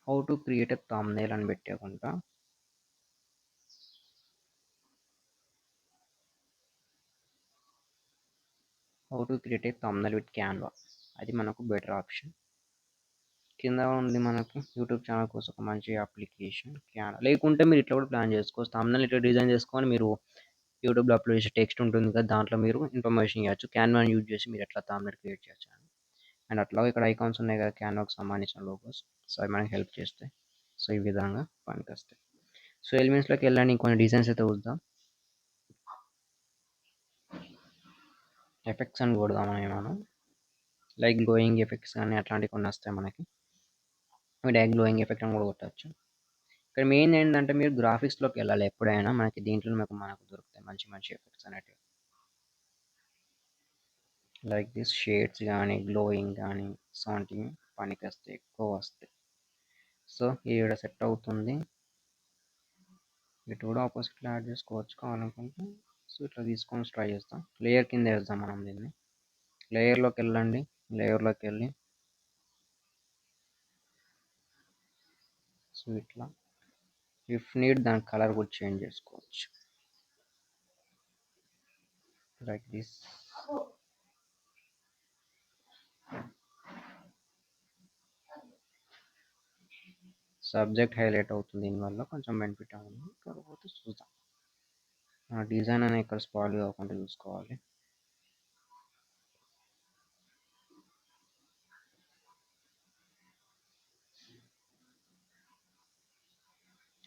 how to create a thumbnail అని పెట్టకుండా how to create A thumbnail with Canva, అది మనకు బెటర్ ఆప్షన్. కింద ఉంది మనకు యూట్యూబ్ ఛానల్ కోసం ఒక మంచి అప్లికేషన్ క్యాన్వా. లేకుంటే మీరు ఇట్లా కూడా ప్లాన్ చేసుకోవచ్చు, తమ్నేల్ ఇట్లా డిజైన్ చేసుకొని మీరు యూట్యూబ్లో అప్లోడ్ చేసే టెక్స్ట్ ఉంటుంది కదా, దాంట్లో మీరు ఇన్ఫర్మేషన్ ఇవ్వచ్చు, క్యాన్వాని యూజ్ చేసి మీరు ఎట్లా తమ్నేల్ క్రియేట్ చేయొచ్చు అని. అండ్ అట్లాగే ఇక్కడ ఐకాన్స్ ఉన్నాయి కదా క్యాన్వాకి సంబంధించిన లోగోస్, సో అవి మనకి హెల్ప్ చేస్తాయి. సో ఈ విధంగా పనికొస్తాయి. సో ఎలిమెంట్స్లోకి వెళ్ళండి, ఇంకొన్ని డిజైన్స్ అయితే చూద్దాం. ఎఫెక్ట్స్ అని కొడదాం మనం, లైక్ గ్లోయింగ్ ఎఫెక్ట్స్ కానీ అట్లాంటివి కొన్ని వస్తాయి మనకి. డైరెక్ట్ గ్లోయింగ్ ఎఫెక్ట్ అని కూడా కొట్టచ్చు. ఇక్కడ మెయిన్ ఏంటంటే మీరు గ్రాఫిక్స్లోకి వెళ్ళాలి ఎప్పుడైనా, మనకి దీంట్లో మనకు దొరుకుతాయి మంచి మంచి ఎఫెక్ట్స్ అనేటివి. లైక్ దిస్ షేడ్స్ కానీ గ్లోయింగ్ కానీ సౌంటింగ్ పనికి వస్తాయి, ఎక్కువ వస్తాయి. సో ఈడ సెట్ అవుతుంది, ఇటు కూడా ఆపోజిట్లో యాడ్ చేసుకోవచ్చు కావాలనుకుంటే. సో ఇట్లా తీసుకొని ట్రై చేస్తాం. లేయర్ కింద వేద్దాం మనం దీన్ని. లేయర్లోకి వెళ్ళండి, లేయర్లోకి వెళ్ళి సో ఇట్లా ఇఫ్ నీడ్ దాని కలర్ కూడా చేంజ్ చేసుకోవచ్చు, లైక్ దిస్. సబ్జెక్ట్ హైలైట్ అవుతుంది, దీనివల్ల కొంచెం బెనిఫిట్ అవుతుంది. కాకపోతే చూద్దాం, డిజైన్ అనేది ఇక్కడ స్పాయిల్ కాకుండా చూసుకోవాలి.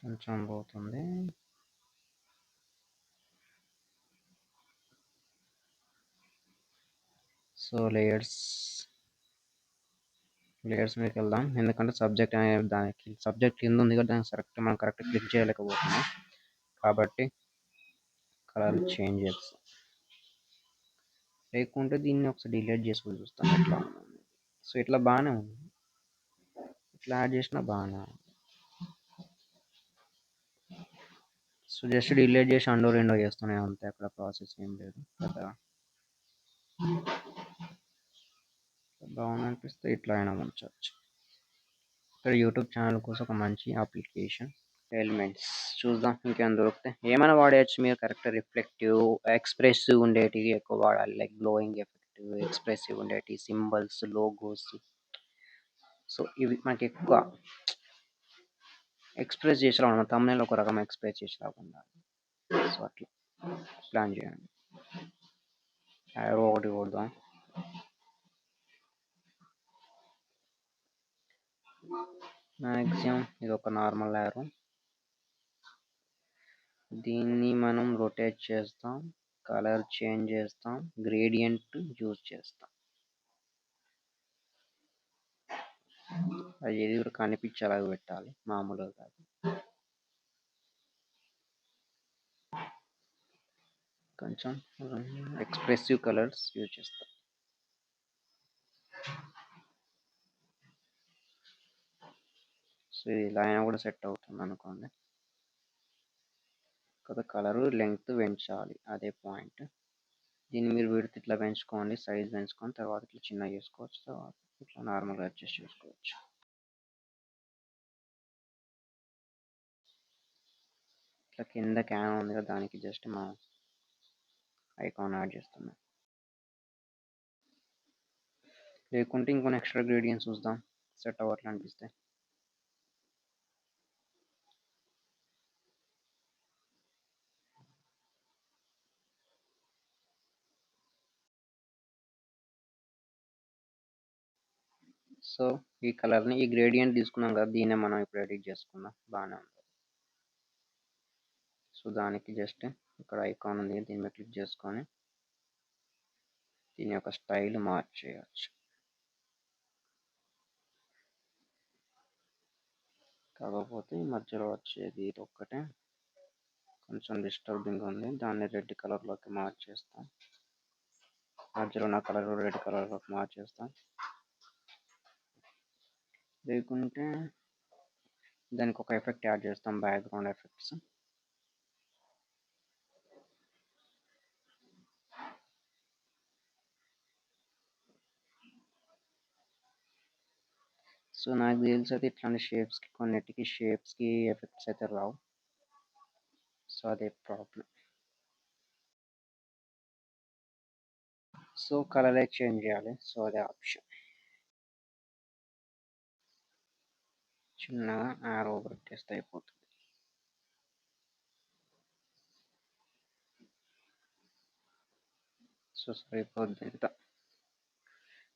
కొంచెం పోతుంది. సో లేయర్స్ మీదకి వెళ్దాం, ఎందుకంటే సబ్జెక్ట్ అనేది దానికి సబ్జెక్ట్ కింద ఉంది కదా, దానికి మనం కరెక్ట్ క్లిక్ చేయలేకపోతున్నాం. కాబట్టి కలర్ చేంజ్ చేస్తాం, లేకుంటే దీన్ని ఒకసారి డిలీట్ చేసుకుని చూస్తాం ఎట్లా ఉంది. సో ఇట్లా బాగానే ఉంది, ఇట్లా యాడ్ చేసినా బాగానే ఉంది. సో జస్ట్ డిలీట్ చేసి అండో రెండో చేస్తూనే ఉంటాయి, అక్కడ ప్రాసెస్ ఏం లేదు కదా. బాగుంది అనిపిస్తే ఇట్లా అయినా ఉంచవచ్చు. ఇక్కడ యూట్యూబ్ ఛానల్ కోసం ఒక మంచి అప్లికేషన్. ఎలిమెంట్స్ చూద్దాం ఇంకేమైనా దొరికితే. ఏమైనా వాడేయచ్చు మీరు, కరెక్ట్ రిఫ్లెక్టివ్ ఎక్స్ప్రెసివ్ ఉండేటివి ఎక్కువ వాడాలి, లైక్ గ్లోయింగ్ ఎఫెక్ట్, ఎక్స్ప్రెసివ్ ఉండేటి సింబల్స్, లోగోస్. సో ఇవి మనకి ఎక్కువ ఎక్స్ప్రెస్ చేసేలా ఉండాలి, తమ్నేల్ ఒక రకం ఎక్స్ప్రెస్ చేసేలా ఉండాలి. సో అట్లా ప్లాన్ చేయండి. యారో ఒకటి కొడదాం. మ్యాక్సిమం ఇది ఒక నార్మల్ యారో, దీన్ని మనం రొటేట్ చేస్తాం, కలర్ చేంజ్ చేస్తాం, గ్రేడియంట్ యూజ్ చేస్తాం. అది ఏది కూడా కనిపించేలాగా పెట్టాలి, మామూలుగా కాదు. కొంచెం ఎక్స్ప్రెసివ్ కలర్స్ యూజ్ చేస్తాం. సో ఇలా అయినా కూడా సెట్ అవుతుంది అనుకోండి, కదా. కలరు లెంగ్త్ పెంచాలి, అదే పాయింట్. దీన్ని మీరు విడ్త్ ఇట్లా పెంచుకోండి, సైజ్ పెంచుకొని తర్వాత ఇట్లా చిన్నగా చేసుకోవచ్చు, తర్వాత ఇట్లా నార్మల్గా అడ్జస్ట్ చేసుకోవచ్చు. ఇట్లా కింద క్యాన్ ఉంది కదా, దానికి జస్ట్ మా ఐకాన్ యాడ్ చేస్తున్నాం. లేకుంటే ఇంకొన్ని ఎక్స్ట్రా గ్రేడియంట్స్ చూద్దాం సెట్ అవ్వట్లు అనిపిస్తే. సో ఈ కలర్ని ఈ గ్రేడియంట్ తీసుకున్నాం కదా, దీన్నే మనం ఇప్పుడు ఎడిట్ చేసుకుందాం. బాగానే ఉంది. సో దానికి జస్ట్ ఇక్కడ ఐకాన్ ఉంది, దీని మీద క్లిక్ చేసుకొని దీని యొక్క స్టైల్ మార్చేయచ్చు. కాకపోతే ఈ మధ్యలో వచ్చేది ఇది ఒక్కటే కొంచెం డిస్టర్బింగ్ ఉంది, దాన్ని రెడ్ కలర్లోకి మార్చేస్తాం. మధ్యలో ఉన్న కలర్ రెడ్ కలర్లోకి మార్చేస్తాం. లేకుంటే దానికి ఒక ఎఫెక్ట్ యాడ్ చేస్తాం, బ్యాక్గ్రౌండ్ ఎఫెక్ట్స్. సో నాకు తెలిసి అయితే ఇట్లాంటి షేప్స్కి కొన్నిటికి షేప్స్కి ఎఫెక్ట్స్ అయితే రావు. సో అదే ప్రాబ్లం. సో కలర్ అయితే చేంజ్ చేయాలి. సో అదే ఆప్షన్. చిన్నగా యారో పెట్టేస్తే అయిపోతుంది. సో సరిపోద్ది ఇంత.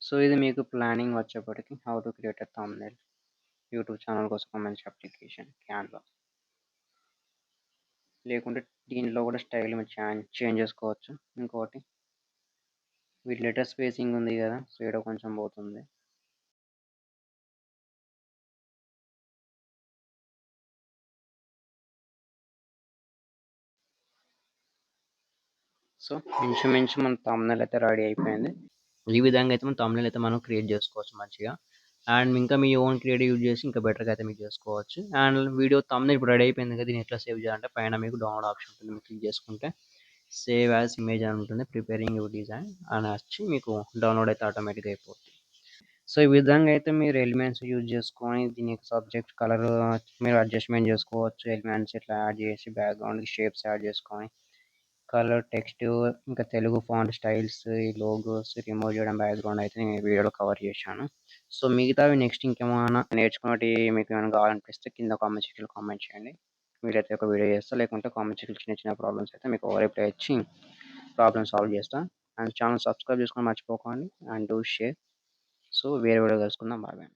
సో ఇది మీకు ప్లానింగ్ వచ్చేప్పటికి how to create a thumbnail YouTube channel కోసం ఒక మంచి అప్లికేషన్ క్యాన్వా. లేకుంటే దీనిలో కూడా స్టైల్ మీరు చేంజ్ చేసుకోవచ్చు. ఇంకోటి వీటి లెటర్ స్పేసింగ్ ఉంది కదా, సో ఇక్కడ కొంచెం పోతుంది. సో ఇంచుమించు మన థంబ్నెయిల్ అయితే రెడీ అయిపోయింది. ఈ విధంగా అయితే మన థంబ్నెయిల్ అయితే మనం క్రియేట్ చేసుకోవచ్చు మంచిగా. అండ్ ఇంకా మీ ఓన్ క్రియేటివ్ యూజ్ చేసి ఇంకా బెటర్గా అయితే మీకు చేసుకోవచ్చు. అండ్ వీడియో థంబ్నెయిల్ ఇప్పుడు రెడీ అయిపోయింది కదా, దీన్ని ఎట్లా సేవ్ చేయాలంటే పైన మీకు డౌన్లోడ్ ఆప్షన్ ఉంటుంది, మీరు క్లిక్ చేసుకుంటే సేవ్ యాజ్ ఇమేజ్ అని ఉంటుంది, ప్రిపేరింగ్ యువర్ డిజైన్ అని వచ్చి మీకు డౌన్లోడ్ అయితే ఆటోమేటిక్గా అయిపోతుంది. సో ఈ విధంగా అయితే మీరు ఎలిమెంట్స్ యూజ్ చేసుకొని దీనికి సబ్జెక్ట్ కలర్ మీరు అడ్జస్ట్మెంట్ చేసుకోవచ్చు. ఎలిమెంట్స్ ఇట్లా యాడ్ చేసి బ్యాక్గ్రౌండ్కి షేప్స్ యాడ్ చేసుకొని కలర్ టెక్స్ట్ ఇంకా తెలుగు ఫాంట్ స్టైల్స్ ఈ లోగోస్ రిమూవ్ చేయడం బ్యాక్గ్రౌండ్ అయితే నేను ఈ వీడియోలో కవర్ చేశాను. సో మిగతావి నెక్స్ట్ ఇంకేమైనా నేర్చుకున్నవి మీకు ఏమైనా కావాలనిపిస్తే కింద కామెంట్ సెక్షన్లో కామెంట్ చేయండి. వీలైతే ఒక వీడియో చేస్తా, లేకుంటే కామెంట్ సెక్షన్లో చిన్న చిన్న ప్రాబ్లమ్స్ అయితే మీకు రిప్లై ఇచ్చి ప్రాబ్లమ్ సాల్వ్ చేస్తా. అండ్ ఛానల్ సబ్స్క్రైబ్ చేసుకొని మర్చిపోకండి అండ్ డూ షేర్. సో వేరే వీడియో కలుసుకుందాం. బాయ్.